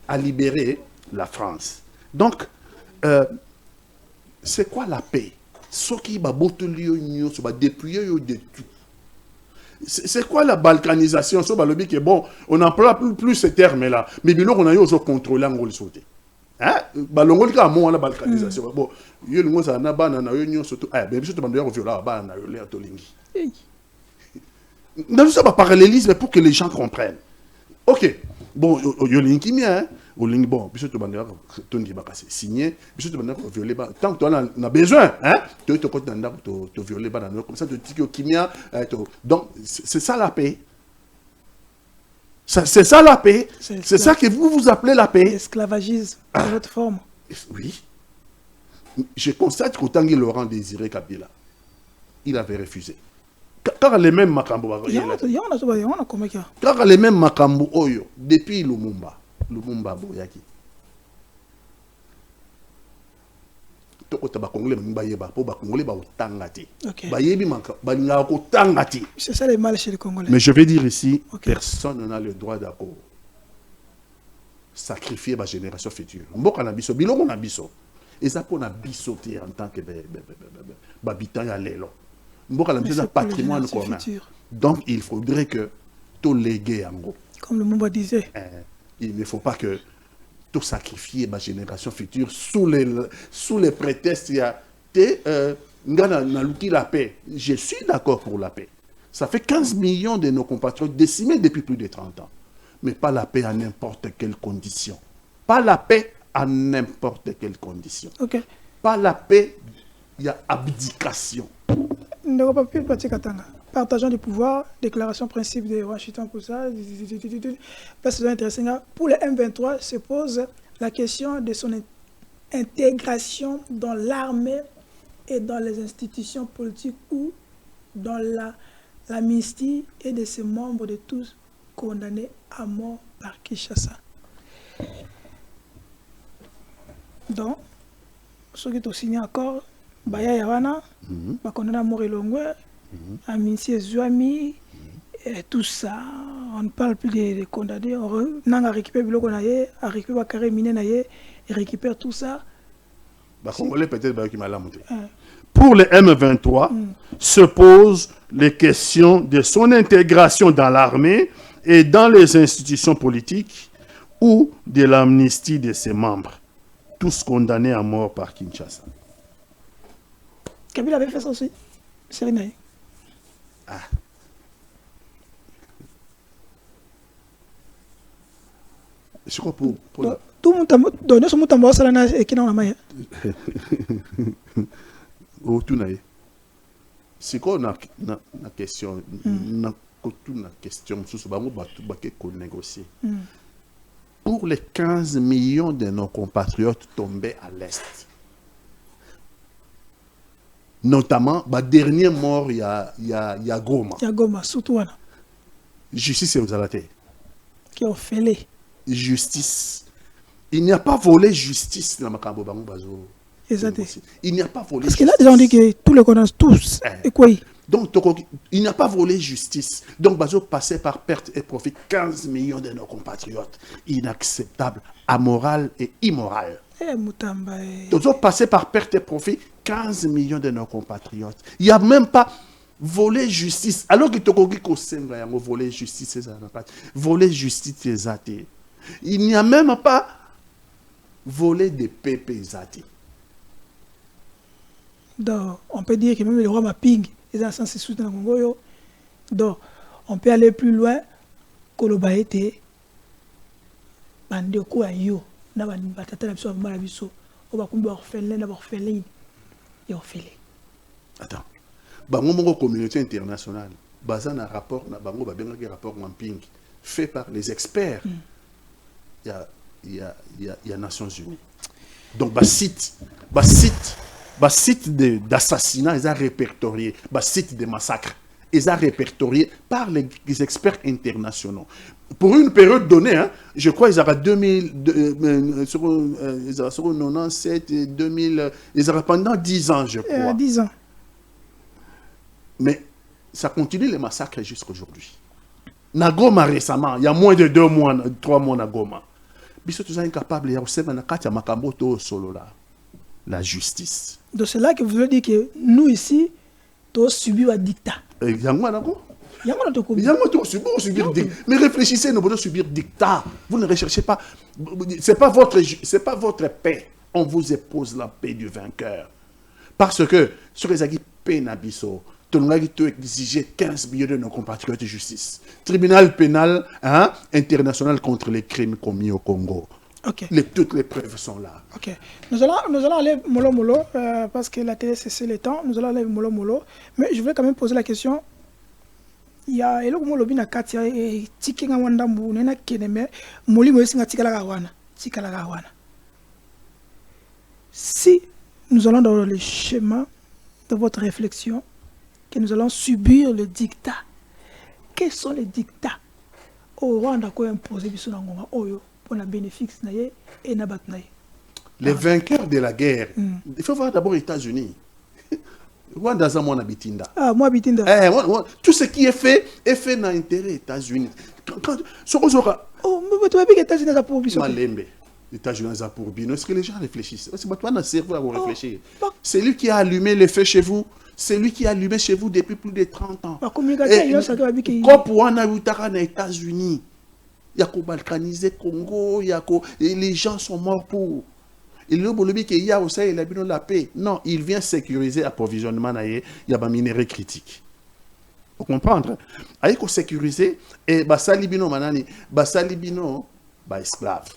à libérer la France. Donc, c'est quoi la paix? Ce qui va dépouiller de tout. C'est quoi la balkanisation? Bon, on n'emploie plus ce terme-là. Mais on a eu aussi contrôlé en Gaulle sauté. Hein? Balongol ka mo la balkanisation. Bon, yo lingo sa na bana na yo nyo surtout ben biso to bando ya viola bana na yo le tolingi. Dans ça parallélisme pour que les gens comprennent. OK. Bon, yo lingi mia, o lingi bon, biso to bando ya tongi ba kasi signer, biso to bando ya violer ba tant que tu en as besoin, hein? Tu te côté na to violer ba na comme ça tu dis que kimia donc c'est ça la paix. C'est ça la paix. C'est ça que vous appelez la paix. L'esclavagisme, de votre forme. Oui. Je constate qu'Otangi Laurent Désiré Kabila, il avait refusé. Car les mêmes Makambo, car les mêmes Makambo Oyo, depuis Lumumba Boyaki. C'est ça le mal chez les Congolais. Mais je vais dire ici, personne n'a le droit d'accord. Sacrifier ma génération future. Mboka na biso, biloko na biso. Et ça pour na biso en tant que habitant ya lelo. Mboka na biso patrimoine commun. Donc il faudrait que tout légué en gros. Comme le Mumba disait. Il ne faut pas que tout sacrifier ma génération future sous les prétextes il y a la paix. Je suis d'accord pour la paix. Ça fait 15 millions de nos compatriotes décimés depuis plus de 30 ans. Mais pas la paix à n'importe quelle condition. Pas la paix à n'importe quelle condition. Okay. Pas la paix, il y a abdication. Partageant du pouvoir, déclaration principe de Washington pour ça. C'est intéressant. Pour le M23, se pose la question de son intégration dans l'armée et dans les institutions politiques ou dans l'amnistie et de ses membres de tous condamnés à mort par Kinshasa. Donc, ceux qui ont signé encore, Baya Yawana, condamné à mort et longueur. Aminci Zouami, et tout ça, on ne parle plus des condamnés. On a récupéré le qu'on a récupéré carré miné et récupère tout ça. Pour le M23, se posent les questions de son intégration dans l'armée et dans les institutions politiques ou de l'amnistie de ses membres, tous condamnés à mort par Kinshasa. Kabila avait fait ça aussi. C'est rien. Ah. Je crois pour la... Tout le monde donne son mot à moi, ça n'a pas été dans la main. Oh, tout n'a pas. C'est quoi la question? La question, c'est qu'on négocie. Pour les 15 millions de nos compatriotes tombés à l'Est, notamment, le dernier mort, il y a Goma. Il y a Goma, surtout. Justice et Ozalate. Qui ont fêlé. Justice. Il n'y a pas volé justice dans Makambo Bango Bazo. Il n'y a pas volé. Parce que là, déjà, on dit que tous les connaissent tous. Et quoi? Donc, il n'y a pas volé justice. Donc, Bazo passait par perte et profit 15 millions de nos compatriotes. Inacceptable, amoral et immoral. Bazo passait par perte et profit 15 millions de nos compatriotes. Il n'y a même pas volé justice. Alors que Tokogi Kosenga yango volé justice, volé justice des athées. Il n'y a même pas volé de pépé zati. Donc, on peut dire que même le roi Maping est dans le sens de dans Congo. Donc, on peut aller plus loin que le Baïté. bande ko ayo na batata na biso mala biso o ba kumba orphelin na orphelin et orphelin. Attends. Bango moko communauté internationale basé un rapport na bango ba benga rapport Mamping fait par les experts. Il y a Nations Unies. Donc site d'assassinats, ils ont répertorié, site de massacres, ils ont répertorié par les experts internationaux. Pour une période donnée, hein, je crois qu'ils auront 97, 2000, ils auront pendant 10 ans, je crois. 10 ans. Mais ça continue les massacres jusqu'à aujourd'hui. Nagoma récemment, il y a moins de 2 mois, 3 mois Nagoma. Biso tous incapable ya kusema na kati ya makambo to solo la justice. Donc c'est là que vous voulez dire que nous ici tous subir un dictat. Yango nako? Yango to ko. Yango to subir dictat. Mais réfléchissez, nous devons subir dictat. Vous ne recherchez pas, c'est pas votre paix. On vous épouse la paix du vainqueur. Parce que sur les agis pénabiso, tout le monde exiger 15 millions de nos compatriotes de justice. Tribunal pénal international contre les crimes commis au Congo. Okay. Toutes les preuves sont là. Ok. Nous allons aller mollo mollo parce que la télé c'est le temps. Nous allons aller mollo mollo. Mais je voulais quand même poser la question. Il y a eloko molo bina katia et tikinga wanda mbu nena keneme molimo esinga tikala kawana. Tikala kawana. Si nous allons dans le schéma de votre réflexion, que nous allons subir le dictat. Quels sont les dictats au Rwanda qui ont imposé pour le bénéfice et na batnaye? Les vainqueurs de la guerre. Il faut voir d'abord les États-Unis. Rwanda za mwana bitinda. Ah, moi bitinda. Tout ce qui est fait dans l'intérêt des États-Unis. Oh, mais tu as vu que les États-Unis ont pour biso. Malembe. Les États-Unis ont pour bino. Est-ce que les gens réfléchissent? C'est toi dans le cerveau à réfléchir. C'est lui qui a allumé le feu chez vous. C'est lui qui a allumé chez vous depuis plus de 30 ans. La communication, comme pour un aux États-Unis, il y a balkaniser Congo, et les gens sont morts pour. Il y a aussi la paix. Non, il vient sécuriser l'approvisionnement. Il y a des minéraux critiques. Vous comprenez? Il faut sécuriser et basalibino manani, basalibino esclave.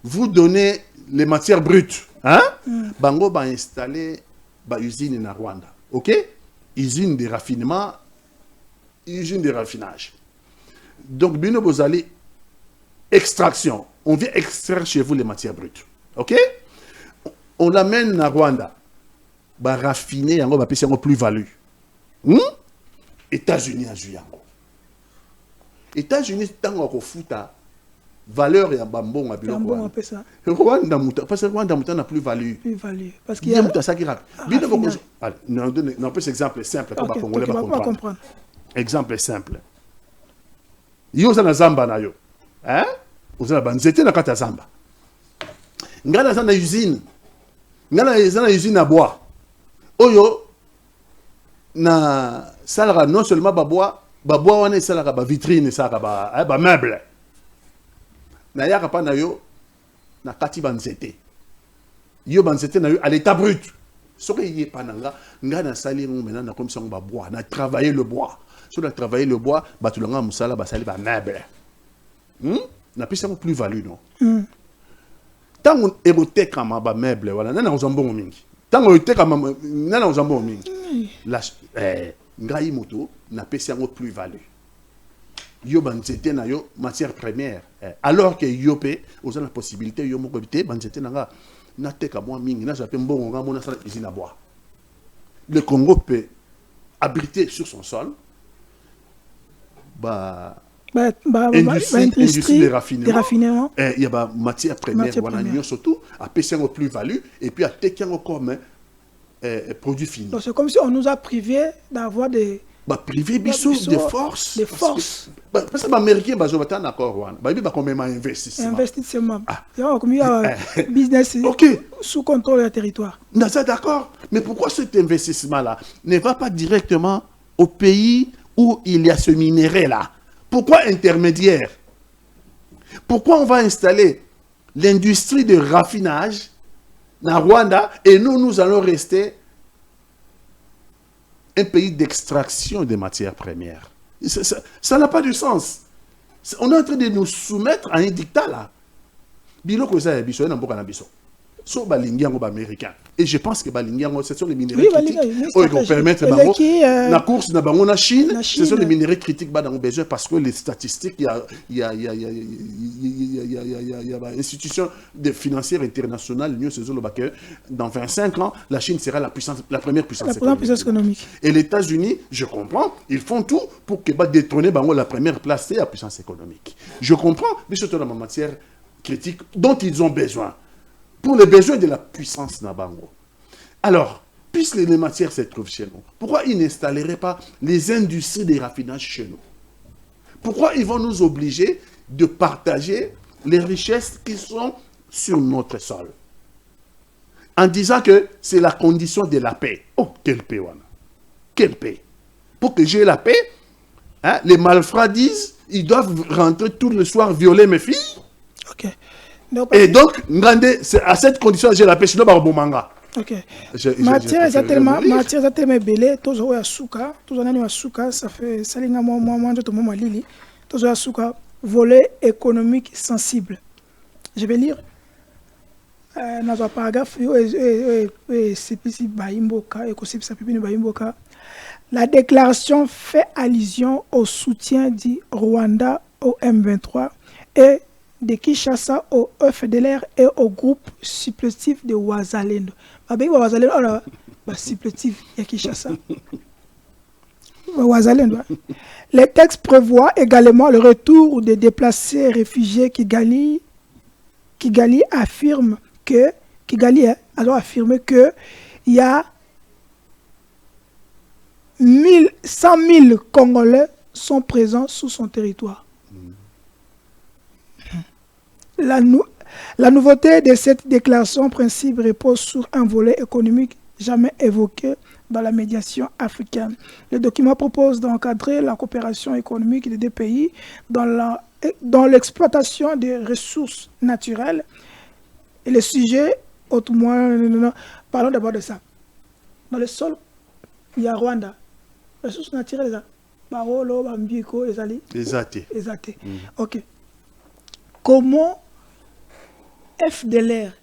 Vous donnez les matières brutes, hein? Bango va installer usine na Rwanda, ok? Usine de raffinement, usine de raffinage. Donc, bino bozali extraction. On vient extraire chez vous les matières brutes, ok? On l'amène à Rwanda, ba raffiner, yango ba pesi yango plus-value. États-Unis a joué yango. États-Unis tango ko futa valeur ya bambon à biloko. Rwanda muta parce que Rwanda muta na plus-value. Plus-value parce qu'il y a muta ça qui rap. Bino ko non non peut exemple simple pour ba congolais ba comprendre. Exemple simple. Yo za na zamba na yo. Hein? Oza ba nzete na kata zamba. Ngala za na usine. Ngala za na usine à bois. Oyo na salara non seulement ba bois wana salara ba vitrine salara ba meuble. Na yaka pa na yo na kati banzete. Yo banzete na yo à l'état brut. Soki yé pananga ngana sali maintenant na comme ça on ba bois, na travailler le bois. Si on a travaillé le bois, ba tulanga musala ba sali ba meuble. Na pisa ko plus-value non. Tant on érotique ma ba meuble voilà, na ozambongo mingi. Tant on érotique ma na ozambongo mingi. La ngai moto na pesa yango plus-value. Yo banzete na yo matière première alors que yo pe oza la possibilité yo moko bité banzete nanga na teka moi mingi na jape mbongo nga mona sala usine à bois. Le Congo peut abriter sur son sol industrie de raffinement. Il y a matière première voilà nous surtout à pesa yango plus-value et puis à teka yango comme produit fini. Donc c'est comme si on nous a privé d'avoir des privé biso de force. Des forces. Parce que les Américains ils ont un accord ils ont combien investissement. Investissement. Il y a combien business sous contrôle du territoire. D'accord. Mais pourquoi cet investissement là ne va pas directement au pays où il y a ce minerai là? Pourquoi intermédiaire? Pourquoi on va installer l'industrie de raffinage dans Rwanda et nous allons rester un pays d'extraction des matières premières? Ça n'a pas de sens. On est en train de nous soumettre à un dictat là. Biloko ça biso na mboka na biso. So balingiango ba américain. Et je pense que balingiango ce sont les minéraux critiques qui vont permettre bango la course na bango na Chine, ce sont les minéraux critiques ba dans besoin parce que les statistiques il y a institution de financière internationale l'Union saison que dans 25 ans la Chine sera la première puissance économique. Et les États-Unis, je comprends, ils font tout pour que ba détrôner bango la première place c'est la puissance économique. Je comprends, mais surtout dans la matière critique dont ils ont besoin. Pour les besoins de la puissance Nabango. Alors, puisque les matières se trouvent chez nous, pourquoi ils n'installeraient pas les industries des raffinages chez nous? Pourquoi ils vont nous obliger de partager les richesses qui sont sur notre sol? En disant que c'est la condition de la paix. Oh, quelle paix, Wana. Quelle paix. Pour que j'ai la paix, hein, les malfrats disent, ils doivent rentrer tout le soir violer mes filles. Ok. Et donc, à cette condition, j'ai la pêche, sinon, manga. Ok. Matière est tellement belle, tous les asuka, tous les asuka, ça fait salinga moi de mon lili, tous les asuka, volet économique sensible. Je vais lire. Dans un paragraphe, la déclaration fait allusion au soutien du Rwanda au M23 et de Kinshasa au FDLR et au groupe supplétif de Wazalendo. Wazalendo, supplétif de Kinshasa. Wazalendo. Les textes prévoient également le retour des déplacés réfugiés. Kigali affirme que il y a 100 000 Congolais sont présents sous son territoire. La nouveauté de cette déclaration principe repose sur un volet économique jamais évoqué dans la médiation africaine. Le document propose d'encadrer la coopération économique des deux pays dans l'exploitation des ressources naturelles. Et le sujet, parlons d'abord de ça. Dans le sol, il y a Rwanda. Les ressources naturelles, Barolo, Bambiko, Ezate. Ok. Comment FDLR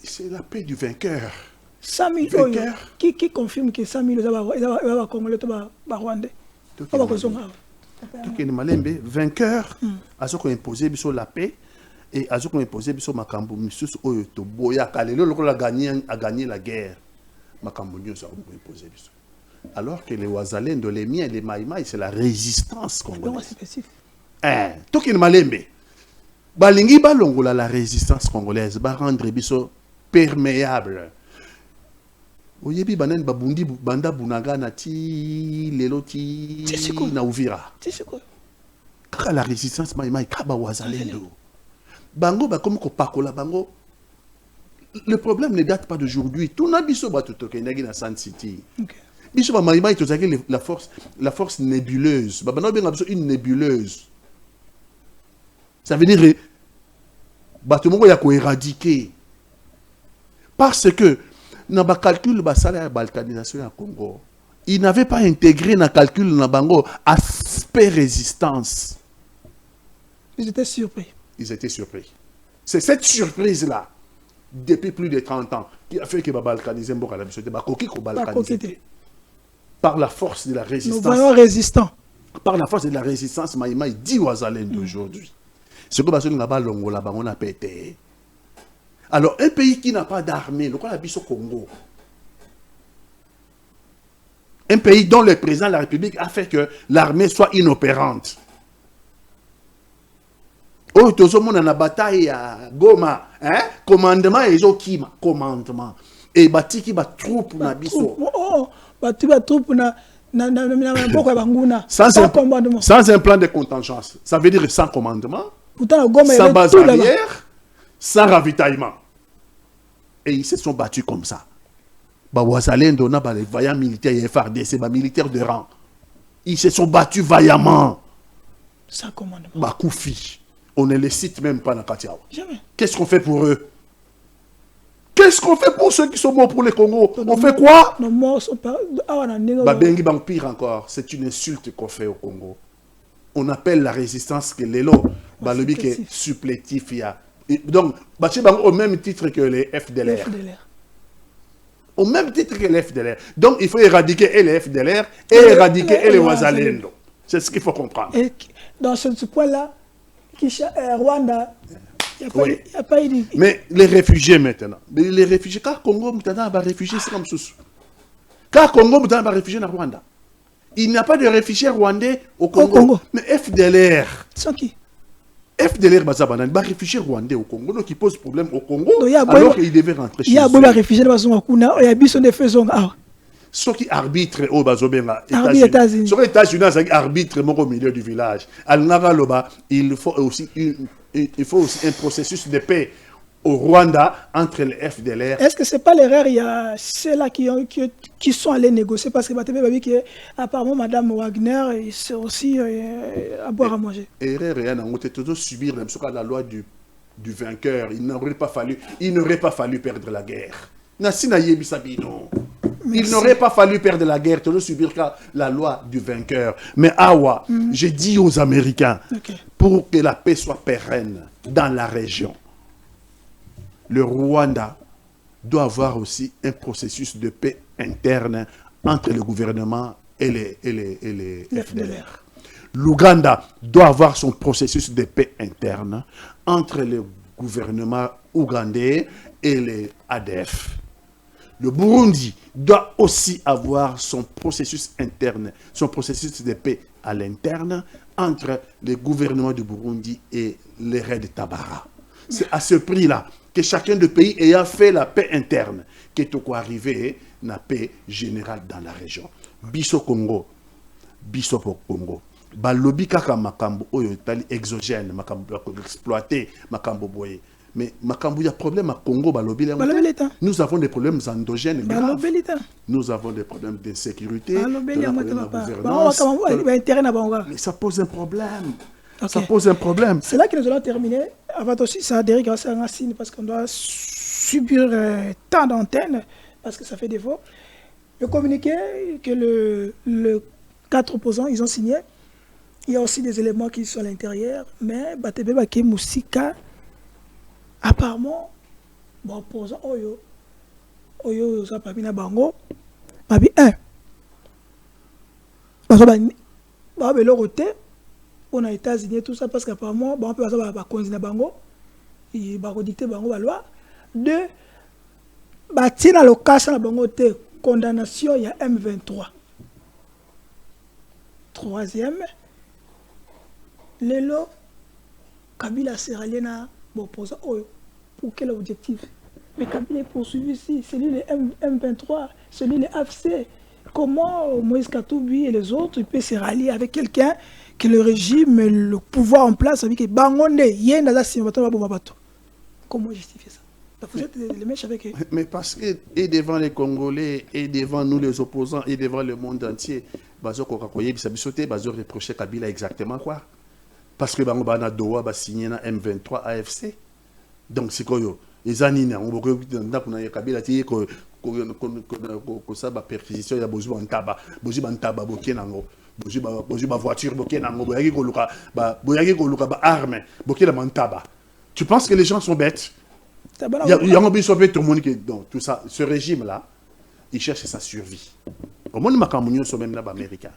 c'est la paix du vainqueur. 100 000 qui confirme que 100 000 Congolais Rwandais. Vainqueur, a imposé la paix et a imposé Makambo Missus Oyoto Boya Kalelo a gagné la guerre. Makambo Nyos a imposé. Alors que les Wazalendo, les miens, les Maïmaï, c'est la résistance congolaise. Tout qui est malembe. Balingi balongola la résistance congolaise, ba rendre biso perméable. Oyebi banen babundi banda bunaga na ti leloti na Uvira. Kaka la résistance Maïmaï kaba Wazalendo. Bango ba comme ko pakola bango. Le problème ne date pas d'aujourd'hui. Tout na biso ba tout kenagi na San City. La force nébuleuse. Une nébuleuse. Ça veut dire que il y a éradiquer. Parce que dans le calcul de la balkanisation au Congo, ils n'avaient pas intégré dans le calcul de Bango aspect résistance. Ils étaient surpris. C'est cette surprise-là, depuis plus de 30 ans, qui a fait que la balkanisation par la force de la résistance. Nous voyons résistants. Par la force de la résistance, Maïmaï dit Wazalendo d'aujourd'hui. Ce que on a pété. Alors, un pays qui n'a pas d'armée, le Congo, un pays dont le président de la République a fait que l'armée soit inopérante. Oh, tout le monde a bataille à Goma, commandement et commandement. Et bati qui bat troupe na biso. Sans un plan de contingence. Ça veut dire sans commandement, sans base arrière, sans ravitaillement. Et ils se sont battus comme ça. Wazalendo na les vaillants militaires et FARDC, militaires de rang. Ils se sont battus vaillamment. Sans commandement. Bakoufi. On ne les cite même pas dans Katiawa. Jamais. Qu'est-ce qu'on fait pour eux? Qu'est-ce qu'on fait pour ceux qui sont morts pour le Congo? On fait quoi? Nos morts sont pas... Babengi bang pire encore, c'est une insulte qu'on fait au Congo. On appelle la résistance que l'élo, balobi que supplétif ya. Donc, au même titre que les FDLR. Au même titre que les FDLR. Donc, il faut éradiquer les FDLR et éradiquer les Wazalendo. C'est ce qu'il faut comprendre. Et dans ce point-là, Rwanda, il n'y a pas eu... Mais les réfugiés maintenant, les réfugiés, car Congo maintenant va réfugier, c'est comme ça. Car Congo maintenant va réfugier dans Rwanda. Il n'y a pas de réfugiés rwandais au Congo. Mais FDLR. C'est qui? FDLR Bazabanan, va réfugiés rwandais au Congo, donc qui pose problème au Congo, alors qu'il devait rentrer chez eux. Il y a beaucoup de réfugiés dans le Congo, il y a beaucoup de faisons. Ceux qui arbitrent au Bazobenga, États-Unis. Sur les États-Unis, ils arbitrent au milieu du village. Il faut aussi un processus de paix au Rwanda entre les FDLR. Est-ce que ce n'est pas l'erreur? Il y a ceux-là qui sont allés négocier parce que apparemment Mme Wagner c'est aussi à boire à manger. Erreur, on a toujours subir la loi du vainqueur. Il n'aurait pas fallu perdre la guerre. Il n'aurait pas fallu perdre la guerre, toujours subir la loi du vainqueur. Mais Awa, j'ai dit aux Américains, pour que la paix soit pérenne dans la région, le Rwanda doit avoir aussi un processus de paix interne entre le gouvernement et les FDLR. L'Ouganda doit avoir son processus de paix interne entre le gouvernement ougandais et les ADF. Le Burundi doit aussi avoir son processus interne, son processus de paix à l'interne entre le gouvernement du Burundi et les Red Tabara. C'est à ce prix-là que chacun des pays ayant fait la paix interne, qui est au arrivé la paix générale dans la région. Biso Congo, balobi kaka makambo oyo tali exogène, makambo exploité, makambo boye. Mais makambo, il y a problème à Congo, balobi l'État. Nous avons des problèmes endogènes graves. Nous avons des problèmes d'insécurité, de gouvernance. Mais ça pose un problème. Ça pose un problème. C'est là que nous allons terminer. Avant aussi, ça a dérivé grâce à un signe parce qu'on doit subir tant d'antennes parce que ça fait défaut. Le communiqué que le 4 opposants, ils ont signé, il y a aussi des éléments qui sont à l'intérieur, mais Batebe Bake Moussika, apparemment, bon, opposant Oyo, ça pas bien bango, Babi 1. Parce que le côté, on a États-Unis tout ça parce qu'apparemment, on peut pas continuer bango, il va dicter bango la loi. 2, bâtir dans le cas de bango te condamnation, il y a M23. 3e, Lelo, Kabila Serraliena, opposant Oyo. Pour quel objectif? Mais Kabila est poursuivi ici, celui de M23, celui de AFC. Comment Moïse Katoubi et les autres peuvent se rallier avec quelqu'un que le régime, le pouvoir en place, avec Bangonde, Yéna, comment justifier ça? Vous êtes les mèches avec eux. Mais parce que, et devant les Congolais, et devant nous les opposants, et devant le monde entier, Bazo Kokakoye, Bisabisote, Bazo reprochait Kabila exactement quoi? Parce que Bango Bana Doha va signer na M23 AFC. Donc c'est quoi? Les années, on va Kabila dire que ça va perquisition, il y a besoin de tabac, besoin de tabac, besoin de voiture, armes, tabac. Tu penses que les gens sont bêtes? Il y a un peu tout le monde qui donc tout ça, ce régime-là, il cherche sa survie. Au moins, les sont même là-bas américains.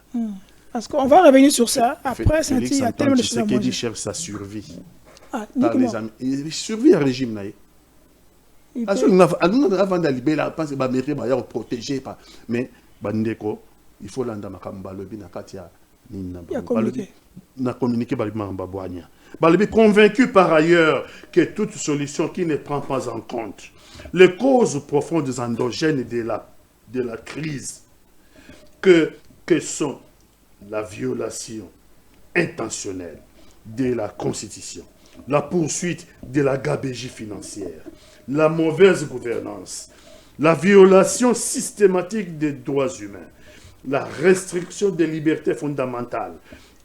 Parce qu'on va revenir sur ça. Après, c'est il y a tellement de choses à manger. Il cherche sa survie. Il survit un régime là. Avant d'aller là, pense que l'Amérique va protéger. Mais il faut l'anda makamba lobi na katia na communiqué Balobi convaincu par ailleurs que toute solution qui ne prend pas en compte les causes profondes endogènes de la crise que sont la violation intentionnelle de la Constitution, la poursuite de la gabegie financière, la mauvaise gouvernance, la violation systématique des droits humains, la restriction des libertés fondamentales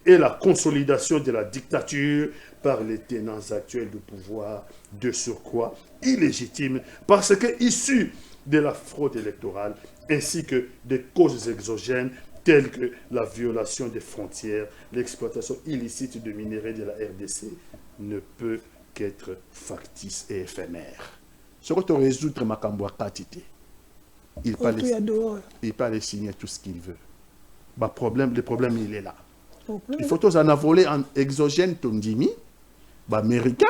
et la consolidation de la dictature par les tenants actuels du pouvoir, de surcroît illégitime, parce que issus de la fraude électorale, ainsi que des causes exogènes telles que la violation des frontières, l'exploitation illicite de minerais de la RDC, ne peut qu'être factice et éphémère. Ce que tu résoudre Makamboua Katité, il peut aller signer tout ce qu'il veut. Le problème, il est là. Il faut tous en voler en exogène tondimi, américain,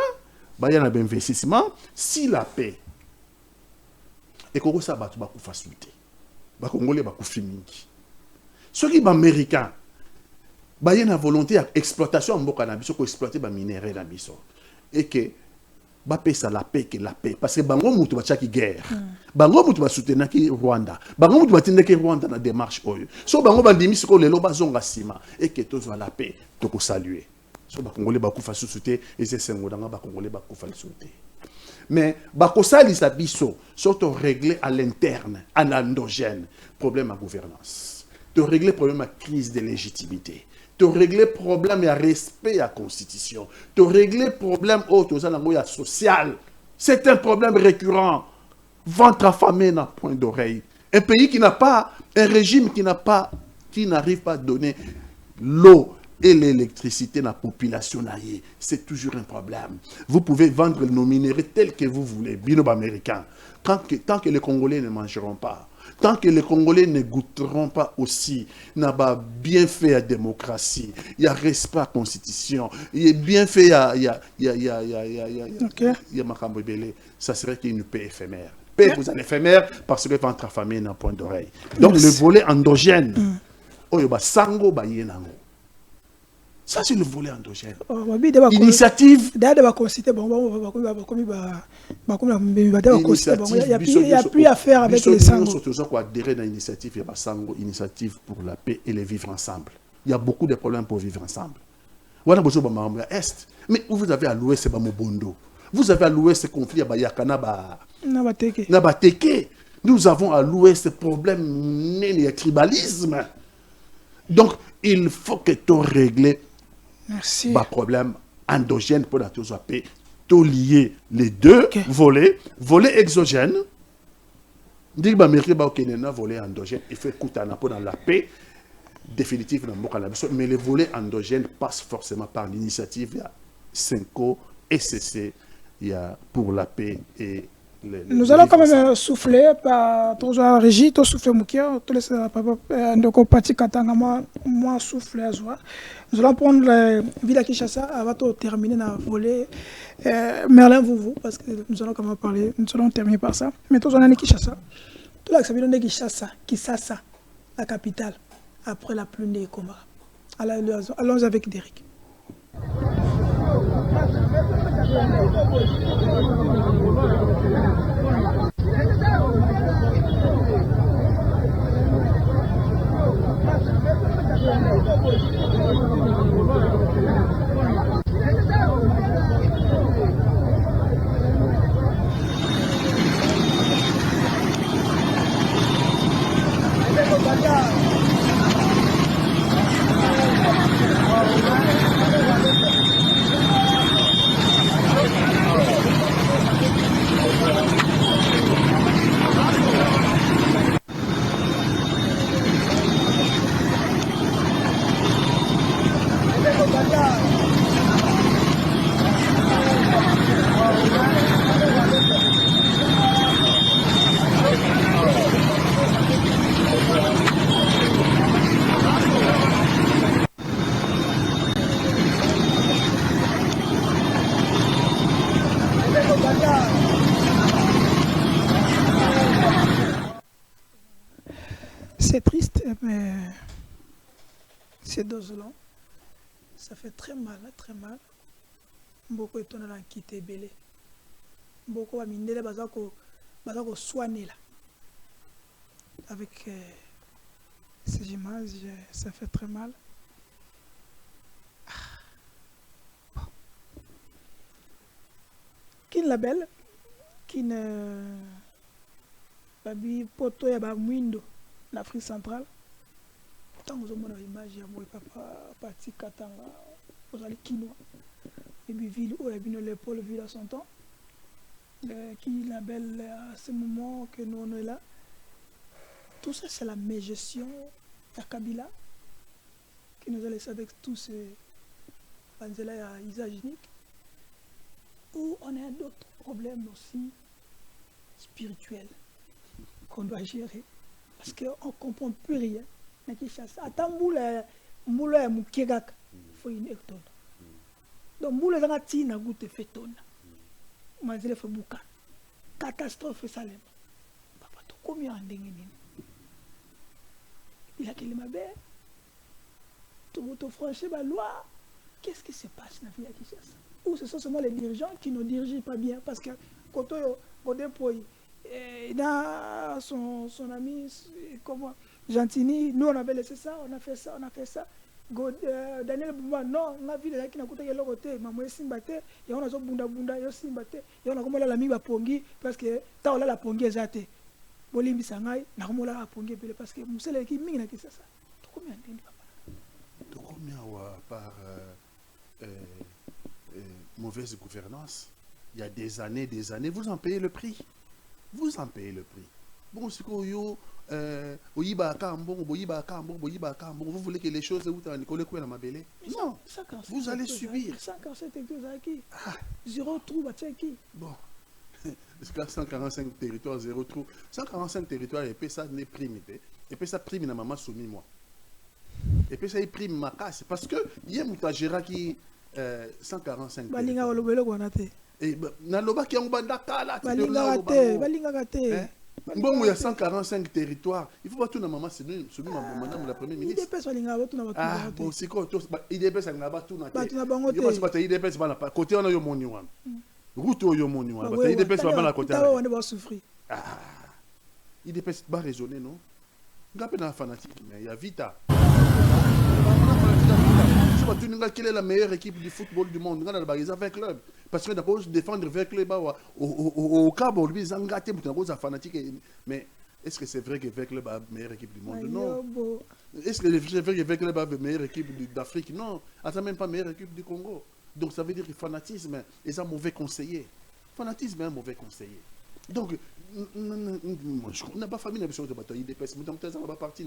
il y a un investissement, si la paix, et qu'on ça va tout faciliter. Les Congolais vont finir. Ceux qui sont américains, il y a une volonté d'exploitation de cannabis, pour exploiter les minéraux dans le et que ça la paix que la paix parce que bango mutu ba chaki guerre bango mutu ba soutenir ki Rwanda bango mutu ba tindeki Rwanda na démarche oyo so bango bandimi siko lelo bazonga sima et que tous la paix to ko saluer so ba congolais ba kufa susute et c'est sengo danga ba congolais ba kufa susute mais ba ko salisa biso surtout régler à l'interne en endogène problème à gouvernance de régler problème à crise de légitimité de régler problème et respect à la Constitution, de régler problème social. C'est un problème récurrent. Ventre affamé n'a point d'oreille. Un pays qui n'a pas, un régime qui n'arrive pas à donner l'eau et l'électricité à la population, c'est toujours un problème. Vous pouvez vendre nos minéraux tels que vous voulez, binob américain. Tant que les Congolais ne mangeront pas, tant que les Congolais ne goûteront pas aussi, n'a pas bien fait la démocratie, il y a respect à la Constitution, il y a bien fait, il y a Makambo Belé, ça serait une paix éphémère. Paix vous en éphémère parce que ventre affamé n'a point d'oreille. Donc le volet endogène, sango ba yenango. Ça, c'est le volet endogène. Initiative. Il n'y a plus à faire avec les sangos. Initiative pour la paix et le vivre ensemble. Il y a beaucoup de problèmes pour vivre ensemble. Mais vous avez à l'ouest, c'est Mobondo. Vous avez à l'ouest ce conflit à Yakana, Nabateke. Nous avons à l'ouest problème de tribalisme. Donc, il faut que tout régler. Merci. Problème endogène pour la paix. Tout lier les deux volets. Volet exogène. Dit que volet endogène. Il faut écouter dans la paix définitive. Mais le volet endogène passe forcément par l'initiative 5O et CC pour la paix et nous allons quand même souffler par ton genre régie, ton souffle moukia, tout laisser donc parti katanga moi souffle à joie. Nous allons prendre la ville à Kinshasa avant de terminer dans le volet Merlin vous parce que nous allons quand même parler, nous allons terminer par ça. Mais tout en Kinshasa, tout là que ça vient de Kinshasa, la capitale, après la pluie des combats. Allons avec Derek. C'est triste, mais c'est désolant. Ça fait très mal, très mal. Beaucoup de gens ont quitté Belé. Beaucoup de gens ont soigné là. Avec ces images, ça fait très mal. Qui est la belle? Qui ne. Babi poto ya ba mwindo. L'Afrique centrale, tant que vous avez l'image, il y a papa parti Katanga, vous allez Kinois. et puis ville où il y a Paul Ville à son temps, qui labelle à ce moment que nous on est là. Tout ça, c'est la mégestion de Kabila qui nous a laissé avec tous ces panzela à usage unique, où on a d'autres problèmes aussi spirituels qu'on doit gérer parce qu'on ne comprend plus rien. Attends, Moula et Moukegak, il faut une hectare. Donc, Moula et Tina goûte fait tonne. Mazele fait boucan. Catastrophe Salem. Papa, tout combien en dingue. Il a qu'il m'a bien. Tout franchir la loi. Qu'est-ce qui se passe dans la vie à Kinshasa? Ou ce sont seulement les dirigeants qui ne dirigent pas bien parce que quand on déploie, dans son ami, comment, Gentini, nous on avait laissé ça, on a fait ça, on a fait ça. Daniel Boumba, non, on a vu les gens qui n'ont pas été côté, maman est simbate, et on a zo bunda bunda, yo simbate, et on a comme la mi ba pongi parce que ta on la pongi ezate. Bolimbi sangai, na comme la pongi parce que musele qui mingi na Kinshasa. Tout combien de papa? Tout combien par mauvaise gouvernance? Il y a des années, vous en payez le prix. Vous en payez le prix. Bon, c'est quoi, vous voulez que les choses vous non, vous allez subir. 147 hectares qui zéro trou, bon, 145 territoires, zéro trou. 145 territoires, et puis ça n'est prime. Et puis ça prime, maman soumis moi. Et puis ça prime ma casse. Parce que, il y a un gérant qui 145 territoires. Et naloba qui on banda kala balinga gate bon il y a 145 territoires, il faut pas tout na maman c'est nous madame la première ministre IDPS balinga ba tout na ba bon c'est quoi tout IDPS na ba tout na ba tout na bango te parce que IDPS ba na côté on a yo moni wana route yo moni wana ba IDPS ba na côté on va souffrir IDPS ba raisonner non ngape na fanatique mais il y a Vita. Quelle est la meilleure équipe du football du monde? Regarde le 20 clubs. Parce que d'abord, défendre 20 clubs au Cabo, lui, ils ont gâté pour un fanatique. Mais est-ce que c'est vrai que 20 clubs est la meilleure équipe du monde? Non. Est-ce que c'est vrai que 20 clubs est la meilleure équipe d'Afrique? Non. Elle même pas la meilleure équipe du Congo. Donc ça veut dire que le fanatisme est un mauvais conseiller. Le fanatisme est un mauvais conseiller. Donc, on n'a pas famille, on n'a pas IDPS, mais on n'a pas parti.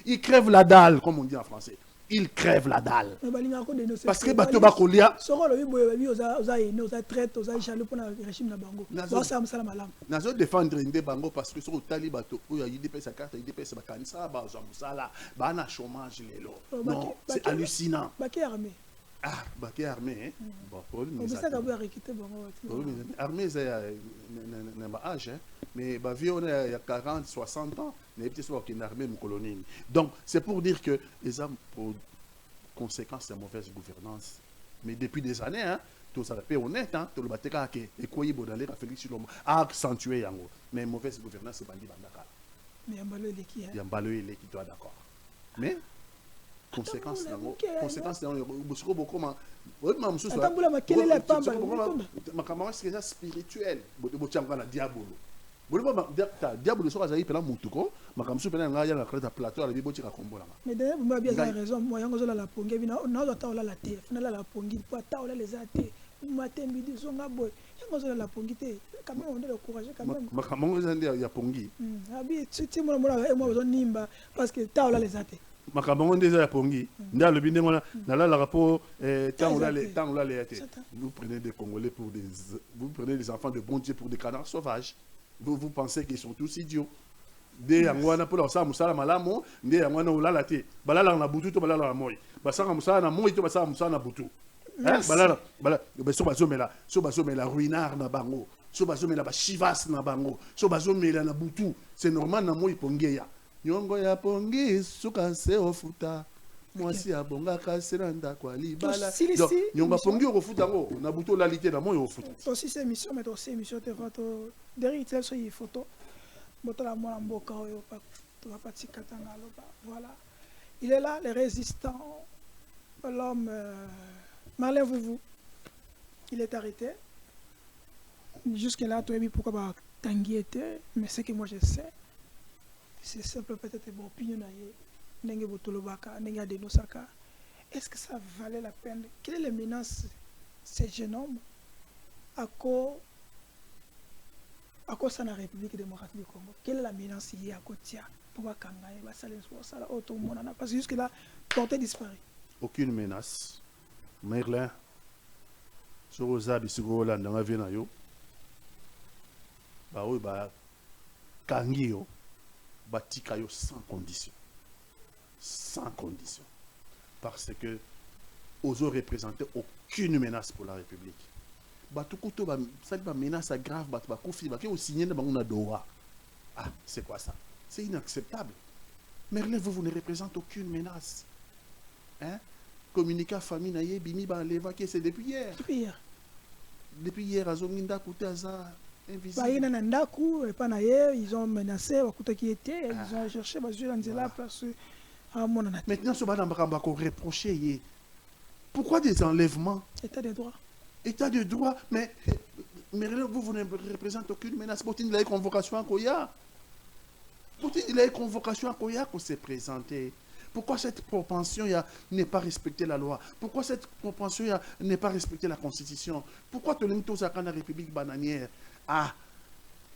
Il crève la dalle, comme on dit en français. Il crève la dalle. Parce que bateau bakolia. Nazo défendre inde bango parce que sur tali bateau où il IDPS sa carte IDPS ba kanisa ba musala ba na chômage lelo. Non, c'est hallucinant. Ah, baké armé, hein? Bon, problème. Ça armée, c'est un âge, mais bah, on a 40, 60 ans, mais peut-être qu'il y a une armée colonie. Donc, c'est pour dire que les hommes, pour conséquence de la mauvaise gouvernance, mais depuis des années, hein, tout ça est honnête, hein, tout le bâtiment qui est quoi, il faut Félix Chilombo a accentué, mais mauvaise gouvernance, c'est bandit bandaka. Mais il y a un balai qui doit d'accord. Mais conséquence spirituel diable so azali pela mutuko makamsu pela ngaya na kreta plateau ala bibo tika kombola mais d'ailleurs vous bien raison moi yango zola la pongi bina na zo la te fina la pongi po ta ola les ate matin midi zonga boy yango zola la pongi te quand même on doit le courage quand même makamongo zandi ya pongi abi titi moi moi zo nimba parce que ta ola les ate makambo ndeza ya pongi nda lobi ndengona na la rapport tant là les vous prenez des Congolais pour des vous prenez des enfants de bon Dieu pour des canards sauvages. Vous pensez qu'ils sont tous idiots. Dès yangwana pour leur sa musala malamo ndé yangwana olala te balala na butu to balala na moyi basanga musala na moyi to basanga musala na butu balala so bazomela ruinard na bango so bazomela ba chivas na bango so bazomela na butu c'est normal na moyi pongeya nyongo ya pongi suka se ofuta mwasi ya bonga kasera ndakwa libala nyongo pongi ofuta ngo na buto la lité na moyo ofuta aussi c'est émission mais aussi émission de photo derrière ça il photo botala mwana mboka oyo pa to va patika tanga loba voilà il est là les résistants l'homme Marlin Vouvou il est arrêté jusque là tu as vu pourquoi ba tangi était mais c'est que moi je sais c'est simple peut-être bon opinion na ye ndenge botolobaka ndenge adenosaka est-ce que ça valait la peine? Quelle est la menace de ces jeunes hommes à cause de la République démocratique du Congo? Quelle est la menace liée à Kotia pour Wakangaye, parce que jusque-là, portée disparu. Aucune menace. Merlin, sur Oza, Bisigola, dans la vie, Kangio, Batikayo sans condition. Sans condition. Parce que Ozo représentait aucune menace pour la République. Batukuto, ça une menace grave, Batukufi, Batukufi, signé dans une Doha. Ah, c'est quoi ça? C'est inacceptable. Merlin, vous ne représentez aucune menace. Hein? Communiquer famille naie bimi ba l'évacuer c'est depuis hier. Depuis hier Azominda Kouté Aza invisible. Bah ina nandaku et pas naie ils ont menacé Wakuta qui était ils ont cherché bah je dans la place à mon anat. Maintenant ce bana mbaka ko reprocher pourquoi des enlèvements? État de droit. État de droit mais vous ne représentez aucune menace. Poutine il a eu convocation à Koya. Poutine il a eu convocation à Koya qu'on s'est présenté. Pourquoi cette propension n'est pas respecter la loi? Pourquoi cette propension n'est pas respecter la constitution? Pourquoi tu l'aimes tous à la République bananière? Ah,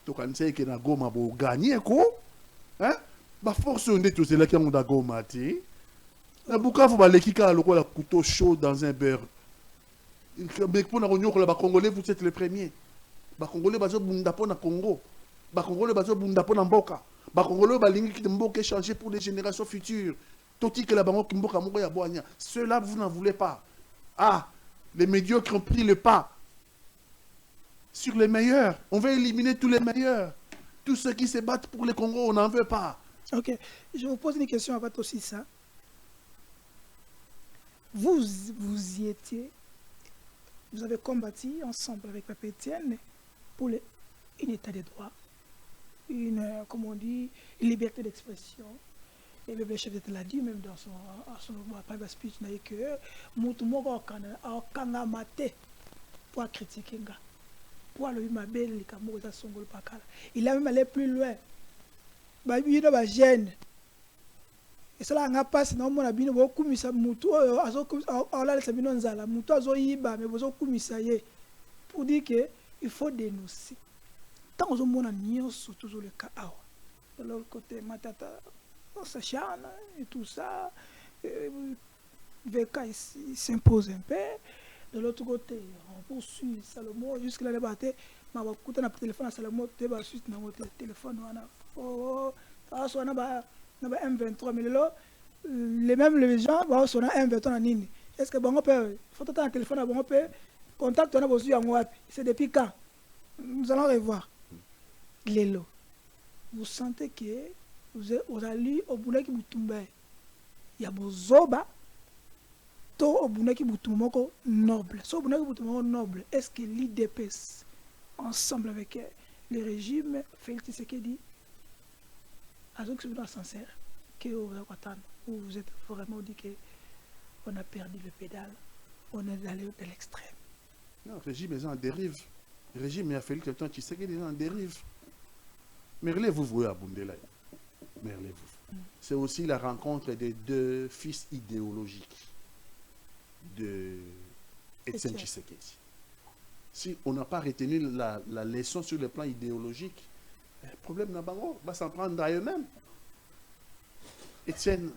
tu sais que na goma bo gagner ko? Hein? Ba force on est tous là qui ont da goma ti. Na Bukavu ba lekika loko la couteau chaud dans un beurre. Mais pour na ronyo ko la ba congolais vous êtes les premiers. Ba congolais bazo bunda po na Congo. Ba congolais bazo bunda po na mboka. Ba congolais ba lingi ki mboka changer pour les générations futures. Ceux-là, vous n'en voulez pas. Ah, les médiocres ont pris le pas sur les meilleurs. On veut éliminer tous les meilleurs. Tous ceux qui se battent pour le Congo, on n'en veut pas. Ok, je vous pose une question avant aussi ça. Vous y étiez, vous avez combattu ensemble avec Papa Etienne pour un état de droit, comme on dit, une liberté d'expression. Et le chef d'État l'a dit même dans son speech que Moutoumoko a maté pour critiquer pour le mabel il a même allé plus loin. Il a gêne. Et cela n'a pas si non a bien beaucoup mis ça Moutou Moutou azoyiba mais vous avez pour dire que il faut dénoncer. Tant que on a nié toujours le cas de l'autre côté Matata. S'acharne et tout ça, VK s'impose un peu. De l'autre côté, on poursuit Salomon jusqu'à la bataille. Mais on a un téléphone à Salomon, tu vas suite dans votre téléphone. On a M23, mais là, les mêmes gens vont sur un M23 en ligne. Est-ce que bon, on peut, faut un téléphone à bon, on peut, contact, on a besoin en WhatsApp. C'est depuis quand? Nous allons revoir. Lélo, vous sentez que vous allez au bout qui vous tombe. Il y a Bozoba, to au bout qui vous tombe noble. So au bout qui vous tombe noble. Est-ce que l'IDPS, ensemble avec le régime, Félix Tshisekedi, a donc c'est sincère que vous êtes vraiment dit qu'on a perdu le pédale, on est allé de l'extrême. Non, le régime est en dérive. Le régime a Félix Tshisekedi est en dérive. Mais relève-vous, vous à Bundela. C'est aussi la rencontre des deux fils idéologiques de Etienne Tshisekedi. Si on n'a pas retenu la leçon sur le plan idéologique, le problème va s'en prendre à eux-mêmes. Etienne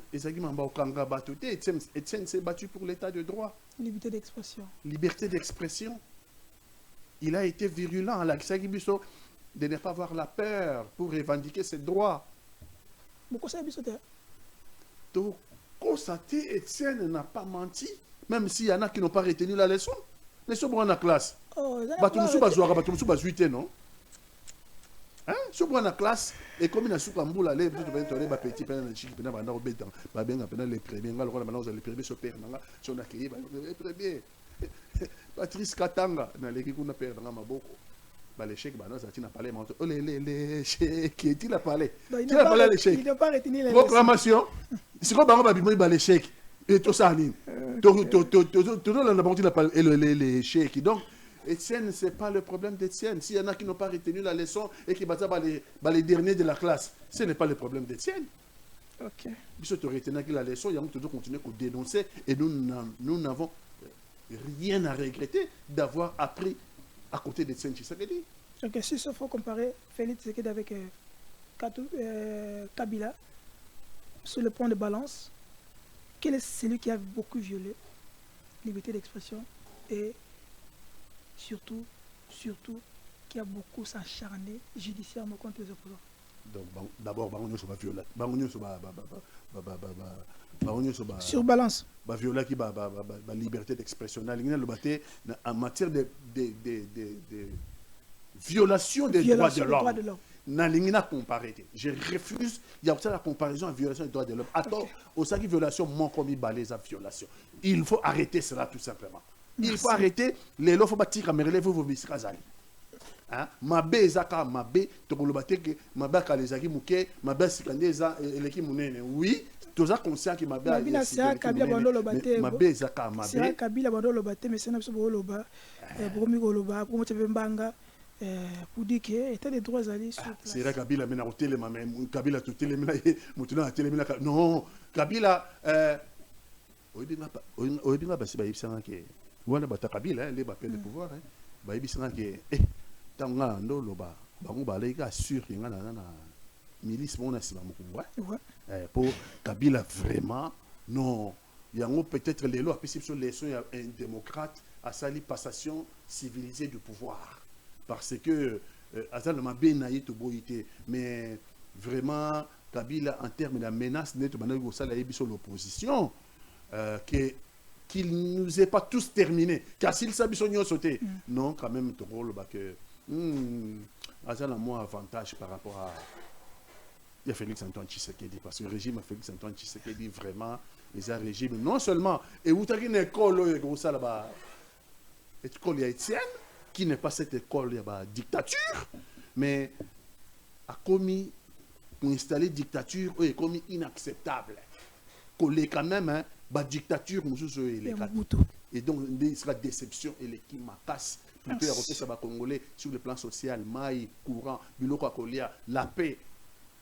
s'est battu pour l'état de droit. Liberté d'expression. Liberté d'expression. Il a été virulent à la Kisagibiso de ne pas avoir la peur pour revendiquer ses droits. Donc, constater, Etienne n'a pas menti, même s'il y en a qui n'ont pas retenu la leçon. Mais ce bon la classe. Non? Hein? Ce bon la classe, et comme il a soupé en boule, les petits les premiers se perdent. Les premiers. Patrice Katanga, l'échec, il a parlé. L'échec, il a parlé. Il a parlé à l'échec. Il n'a pas retenu les proclamation. C'est quoi l'échec? Et tout ça, l'échec. Donc, Etienne, ce n'est pas le problème d'Etienne. S'il y en a qui n'ont pas retenu la leçon et qui battent les derniers de la classe, ce n'est pas le problème d'Etienne. Ok. Biso to retenir que la leçon, il y a toujours continuer à dénoncer et nous n'avons rien à regretter d'avoir appris à côté de Tshisekedi Tshisekedi. Ok, si il faut comparer Félix Tshisekedi avec Kabila, sur le point de balance, quel est celui qui a beaucoup violé liberté d'expression et surtout qui a beaucoup s'acharné judiciairement contre les opposants? Donc d'abord bangonyo so ba viola bangonyo so ba sur balance ba viola qui ba liberté d'expression na lingina le baté en matière de violation des droits de l'homme na lingina comparer. Je refuse, il y a aussi la comparaison à violation des droits de l'homme. Attends, au sein de violation mon commis balise à violation. Il faut arrêter cela tout simplement. Il faut arrêter les lois faut bâtir caméra vous misrazali. Hein, mabe ezaka mabe to kolobate que mabe kalizaki muke mabe sikandeza eleki munene. Oui, toza conscient que mabe c'est Kabila bando lobate mabe ezaka mabe c'est Kabila bando lobate mais c'est na biso boloba bokomi koloba pour mote bembanga pour dire que état des droits ali sur place. C'est vrai Kabila mena hôtel mais Kabila tout télé mena mutuna télé mena non Kabila oyebinga basi ba yibisanga ke wana bata Kabila les ba de pouvoir ba yibisanga ke tanga ndo loba bango baleka sûr que ngana na milice mona sima mukumbwa pour Kabila vraiment non yango peut-être les lois sur les sont un démocrate à sali passation civilisée du pouvoir parce que azal ma benayi to boité mais vraiment Kabila en termes de menace net banako sala yebiso l'opposition qu'il nous ait pas tous terminés car s'il s'abissonne sauté non quand même to rôle ba que azal a moins avantage par rapport à il y a Félix Antoine Tshisekedi parce que le régime Félix Antoine Tshisekedi vraiment les un régime non seulement et vous avez une école ça là-bas école haïtienne qui n'est pas cette école là-bas dictature mais a commis pour installer dictature et commis inacceptable collé quand même hein bah dictature et donc il sera déception et l'équipe casse plutôt à ça va congolais sur le plan social maï courant biloko kolia la paix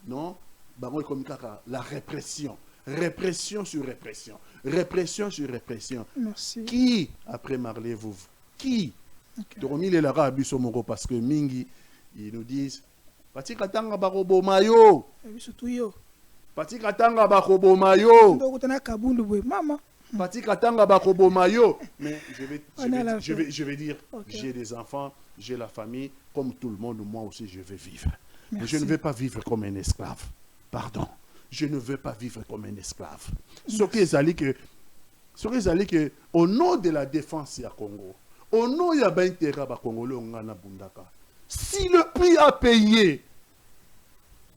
non bango comme la répression sur répression sur répression. Merci. Qui après Marley vous qui Toromi les lara abiso moko parce que mingi ils nous disent pati katanga barobo mayo surtout yo pati katanga barobo mayo ndo kutana kabundu bwe mama pati katanga barobo mayo mais je vais dire j'ai des enfants, j'ai la famille comme tout le monde moi aussi je vais vivre. Mais je ne veux pas vivre comme un esclave. Pardon. Je ne veux pas vivre comme un esclave. Ce qui est que au nom de la défense du Congo, au nom de l'intérêt du Congolais, si le prix à payer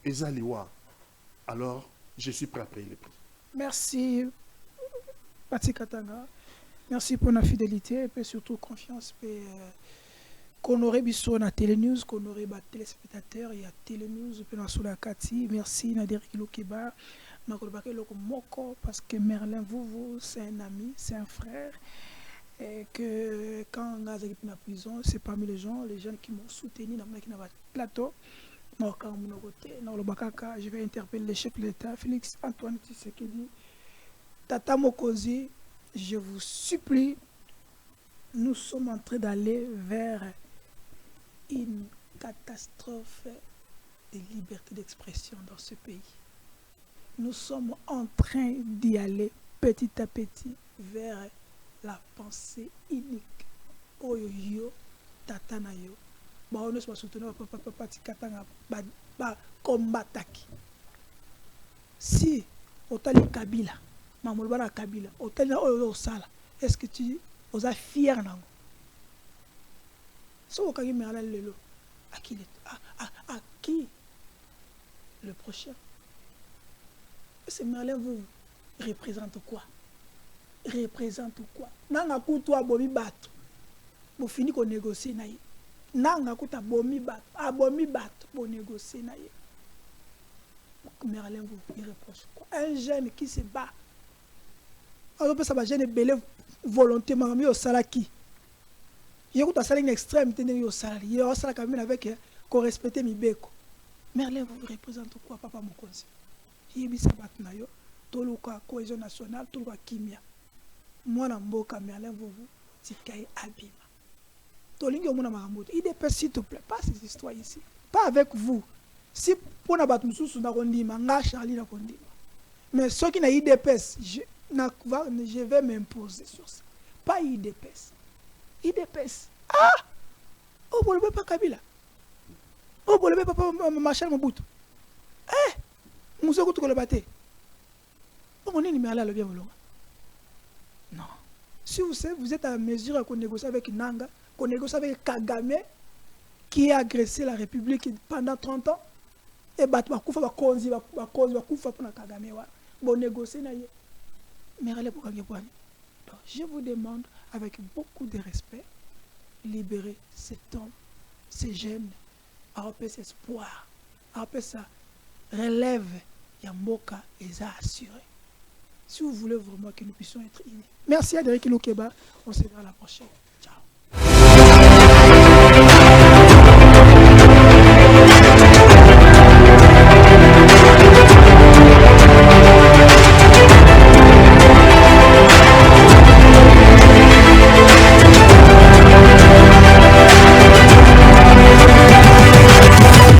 est Zaliwa, alors je suis prêt à payer le prix. Merci, Pati Katanga. Merci pour la fidélité et surtout confiance. Qu'on aurait biso na Télénews, qu'on aurait bat téléspectateurs et à Télénews pendant sur la Kati. Merci Nader Kilokeba, Nakolbake Loko Moko parce que Merlin Vouvou c'est un ami, c'est un frère et que quand on a été en prison, c'est parmi les jeunes qui m'ont soutenu dans le plateau. Je vais interpeller le chef de l'État, Félix Antoine Tshisekedi. Tata Mokozi, je vous supplie, nous sommes en train d'aller vers une catastrophe de liberté d'expression dans ce pays. Nous sommes en train d'y aller petit à petit vers la pensée unique. Oyoyo, tatanayo. Bah on ne se soutenir papa tikatanga ba combataki. Si otali Kabila, mamolbana Kabila, otali oyo sala. Est-ce que tu es fier nango? So okagi merala lelo. À qui le prochain? C'est Merlin vous représente quoi? Représente quoi? Nanga kutu abomi bato. Bo fini ko négocier na ye. Nanga kuta abomi bato bo négocier na ye. Merlin vous il reproche quoi? Un jeune qui se bat. Alors ça va jeune belé volonté mamami au salaki. Il y a une extrême au salaire. Il y a un avec qu'on respecte Mibeko. Merlin vous représente quoi, papa Mokonzi? yebisa bato na yo toluka cohésion nationale toluka kimia mwana mboka mais Alain Vovo tikaye abima tolingi omona makambo te IDPS s'il te plaît pas ces histoires ici pas avec vous si pour na bato mususu na kondima nga Charlie na kondima mais ceux qui na IDPS je vais m'imposer sur ça pas IDPS oh bolebe pas Kabila oh bolebe pas Machel Mobutu Moussoko tukoloba te on est numéro là le bien volonga non si vous êtes à mesure qu'on négocie avec Nanga qu'on négocie avec Kagame qui a agressé la République pendant 30 ans et bat bakufa bakonzi bakufa pour Kagame wa bon négocier na ye mais allez pour Kagame donc je vous demande avec beaucoup de respect libérer cet homme ces jeunes à cet espoir à ça relève Yamboka et ça assuré si vous voulez vraiment que nous puissions être unis. Merci à Derek Loukeba, on se verra la prochaine.